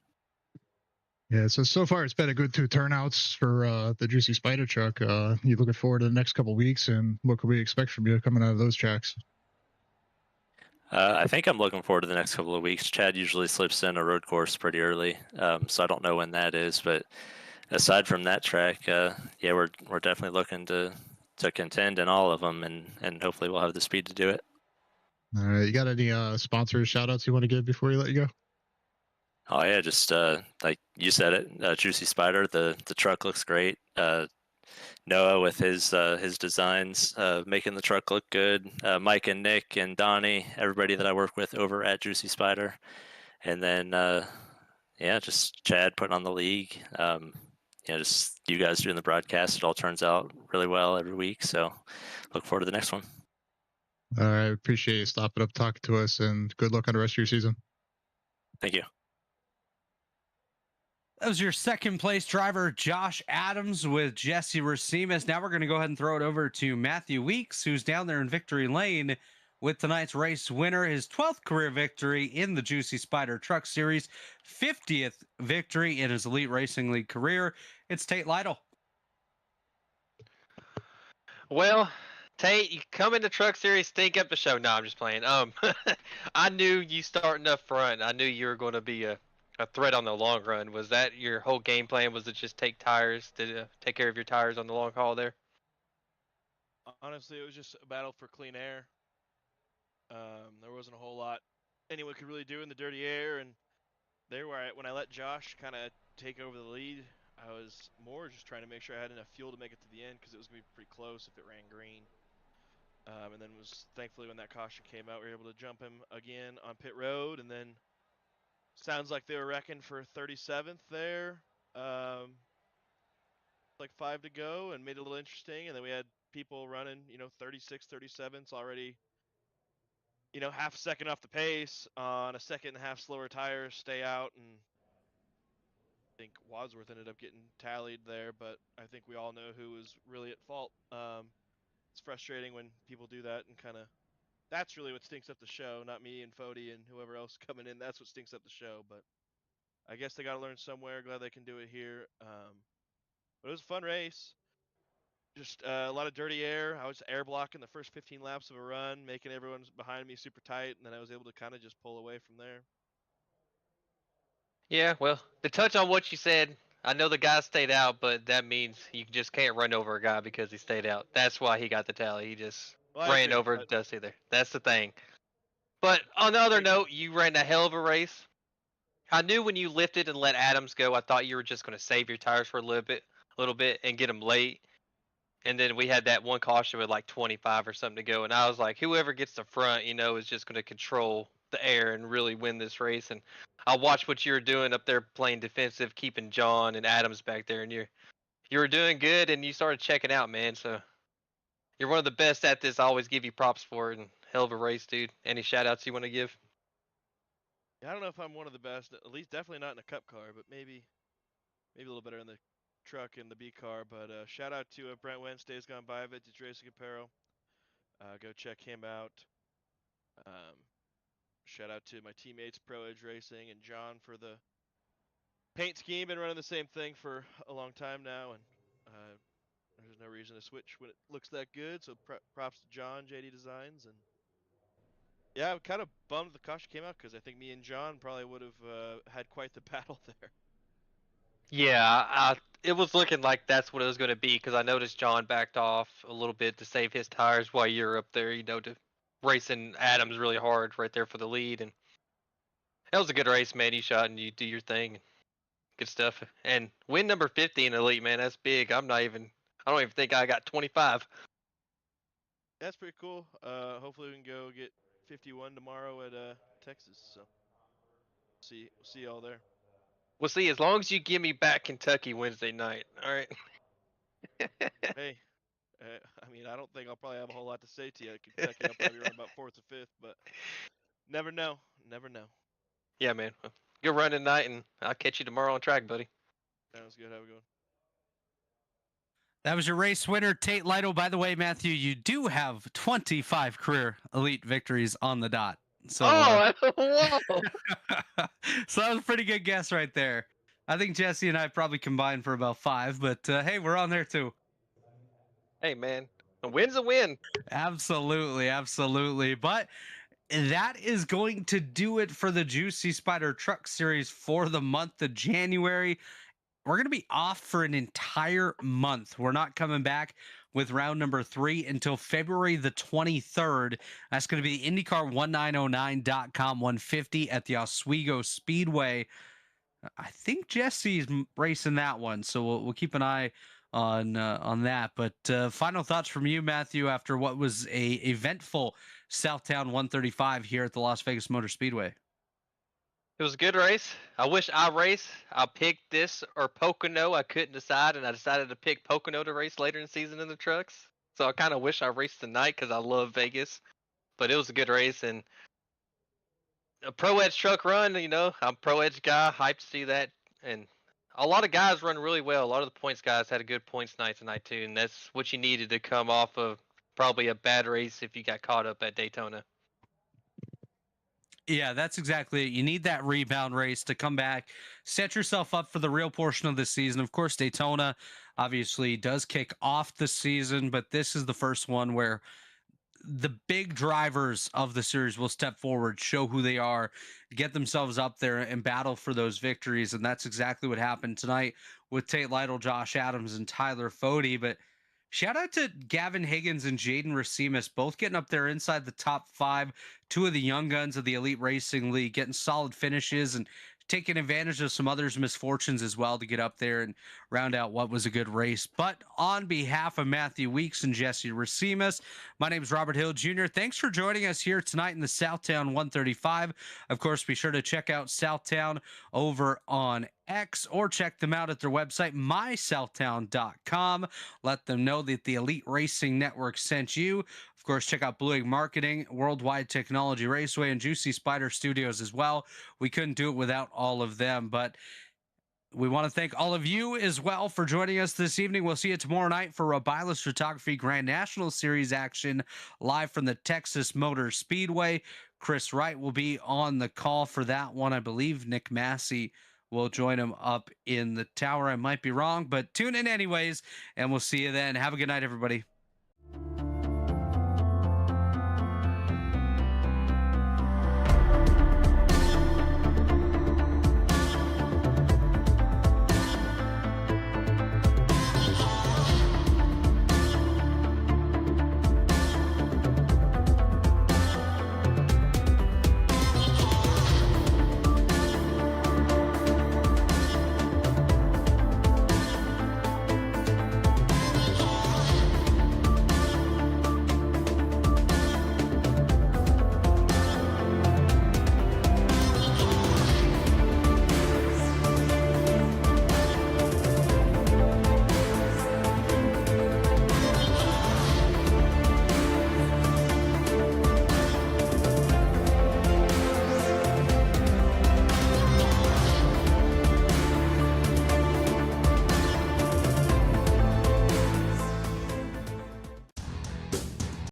Yeah, so far it's been a good 2 turnouts for the Juicy Spider truck. You looking forward to the next couple of weeks, and what can we expect from you coming out of those tracks? I think I'm looking forward to the next couple of weeks. Chad usually slips in a road course pretty early, so I don't know when that is. But aside from that track, yeah, we're definitely looking to contend in all of them, and hopefully we'll have the speed to do it. All right, you got any sponsors shout outs you want to give before we let you go? Oh yeah, just like you said it, Juicy Spider. The truck looks great. Noah with his designs, making the truck look good. Mike and Nick and Donnie, everybody that I work with over at Juicy Spider, and then yeah, just Chad putting on the league. Just you guys doing the broadcast. It all turns out really well every week. So look forward to the next one. All right, appreciate you stopping up, talking to us, and good luck on the rest of your season. Thank you. That was your second place driver, Josh Adams, with Jesse Rasimas. Now we're going to go ahead and throw it over to Mathieu Weeks, who's down there in victory lane with tonight's race winner, his 12th career victory in the Juicy Spider Truck Series, 50th victory in his Elite Racing League career. It's Tate Lytle. Well, Tate, you come into Truck Series, stink up the show. No, I'm just playing. I knew you starting up front. I knew you were going to be a threat on the long run. Was that your whole game plan? Was it just take tires to take care of your tires on the long haul there? Honestly, it was just a battle for clean air. There wasn't a whole lot anyone could really do in the dirty air, and there when I let Josh kind of take over the lead, I was more just trying to make sure I had enough fuel to make it to the end, because it was going to be pretty close if it ran green. And then thankfully when that caution came out, we were able to jump him again on pit road, and then sounds like they were wrecking for 37th there. Like 5 to go, and made it a little interesting. And then we had people running, 36, 37s already, half a second off the pace on a second and a half slower tires, stay out. And I think Wadsworth ended up getting tallied there, but I think we all know who was really at fault. It's frustrating when people do that, and kind of that's really what stinks up the show, not me and Fody and whoever else coming in. That's what stinks up the show. But I guess they got to learn somewhere. Glad they can do it here. But it was a fun race. Just a lot of dirty air. I was air blocking the first 15 laps of a run, making everyone behind me super tight, and then I was able to kind of just pull away from there. Yeah, well, to touch on what you said, I know the guy stayed out, but that means you just can't run over a guy because he stayed out. That's why he got the tally. He just ran over Dusty there. That's the thing. But on the other note, you ran a hell of a race. I knew when you lifted and let Adams go, I thought you were just going to save your tires for a little bit and get them late. And then we had that one caution with like 25 or something to go, and I was like, whoever gets the front, is just going to control the air and really win this race. And I watched what you were doing up there, playing defensive, keeping John and Adams back there, and you were doing good, and you started checking out, man. So you're one of the best at this. I always give you props for it, and hell of a race, dude. Any shout outs you want to give? Yeah, I don't know if I'm one of the best. At least definitely not in a cup car, but maybe a little better in the truck and the B car. But shout out to Brent Wednesday's gone by Vintage Racing Apparel. Go check him out. Shout out to my teammates Pro Edge Racing and John for the paint scheme. Been running the same thing for a long time now, and there's no reason to switch when it looks that good. So props to John, JD Designs, and yeah, I'm kind of bummed the caution came out because I think me and John probably would have had quite the battle there. Yeah, it was looking like that's what it was going to be, because I noticed John backed off a little bit to save his tires while you're up there, to racing Adams really hard right there for the lead. And that was a good race, man. You shot and you do your thing. Good stuff. And win number 50 in Elite, man, that's big. I don't even think I got 25. That's pretty cool. Hopefully we can go get 51 tomorrow at Texas. So we'll see y'all there. We'll see, as long as you give me back Kentucky Wednesday night. All right. Hey, I mean, I don't think I'll probably have a whole lot to say to you. Kentucky, I'll probably run about 4th or 5th, but never know. Never know. Yeah, man. Good run tonight, and I'll catch you tomorrow on track, buddy. Sounds good. Have a good one. That was your race winner, Tate Lytle. By the way, Matthew, you do have 25 career elite victories on the dot. So, whoa! So that was a pretty good guess right there. I think Jesse and I probably combined for about 5, but hey, we're on there too. Hey, man, a win's a win. Absolutely, absolutely. But that is going to do it for the Juicy Spider Truck Series for the month of January. We're going to be off for an entire month. We're not coming back with round number 3 until February the 23rd. That's going to be IndyCar1909.com 150 at the Oswego Speedway. I think Jesse's racing that one, so we'll keep an eye on that. But final thoughts from you, Matthew, after what was a eventful Southtown 135 here at the Las Vegas Motor Speedway. It was a good race. I wish I raced. I picked this or Pocono. I couldn't decide, and I decided to pick Pocono to race later in the season in the trucks. So I kind of wish I raced tonight because I love Vegas. But it was a good race, and a Pro Edge truck run, I'm a Pro Edge guy, hyped to see that. And a lot of guys run really well. A lot of the points guys had a good points night tonight too, and that's what you needed to come off of probably a bad race if you got caught up at Daytona. Yeah, that's exactly it. You need that rebound race to come back, set yourself up for the real portion of the season. Of course, Daytona obviously does kick off the season, but this is the first one where the big drivers of the series will step forward, show who they are, get themselves up there and battle for those victories. And that's exactly what happened tonight with Tate Lytle, Josh Adams, and Tyler Fode. But shout out to Gavin Higgins and Jesse Rasimas, both getting up there inside the top 5, 2 of the young guns of the Elite Racing League, getting solid finishes and taking advantage of some others' misfortunes as well to get up there and round out what was a good race. But on behalf of Mathieu Weeks and Jesse Rasimas, my name is Robert Hill Jr. Thanks for joining us here tonight in the Southtown 135. Of course, be sure to check out Southtown over on X or check them out at their website, mysouthtown.com. Let them know that the Elite Racing Network sent you. Of course, check out Blue Egg Marketing, Worldwide Technology Raceway, and JUICYSPYDER Studios as well. We couldn't do it without all of them, but we want to thank all of you as well for joining us this evening. We'll see you tomorrow night for Robilas Photography Grand National Series action live from the Texas Motor Speedway. Chris Wright will be on the call for that one. I believe Nick Massey will join him up in the tower. I might be wrong, but tune in anyways, and we'll see you then. Have a good night, everybody.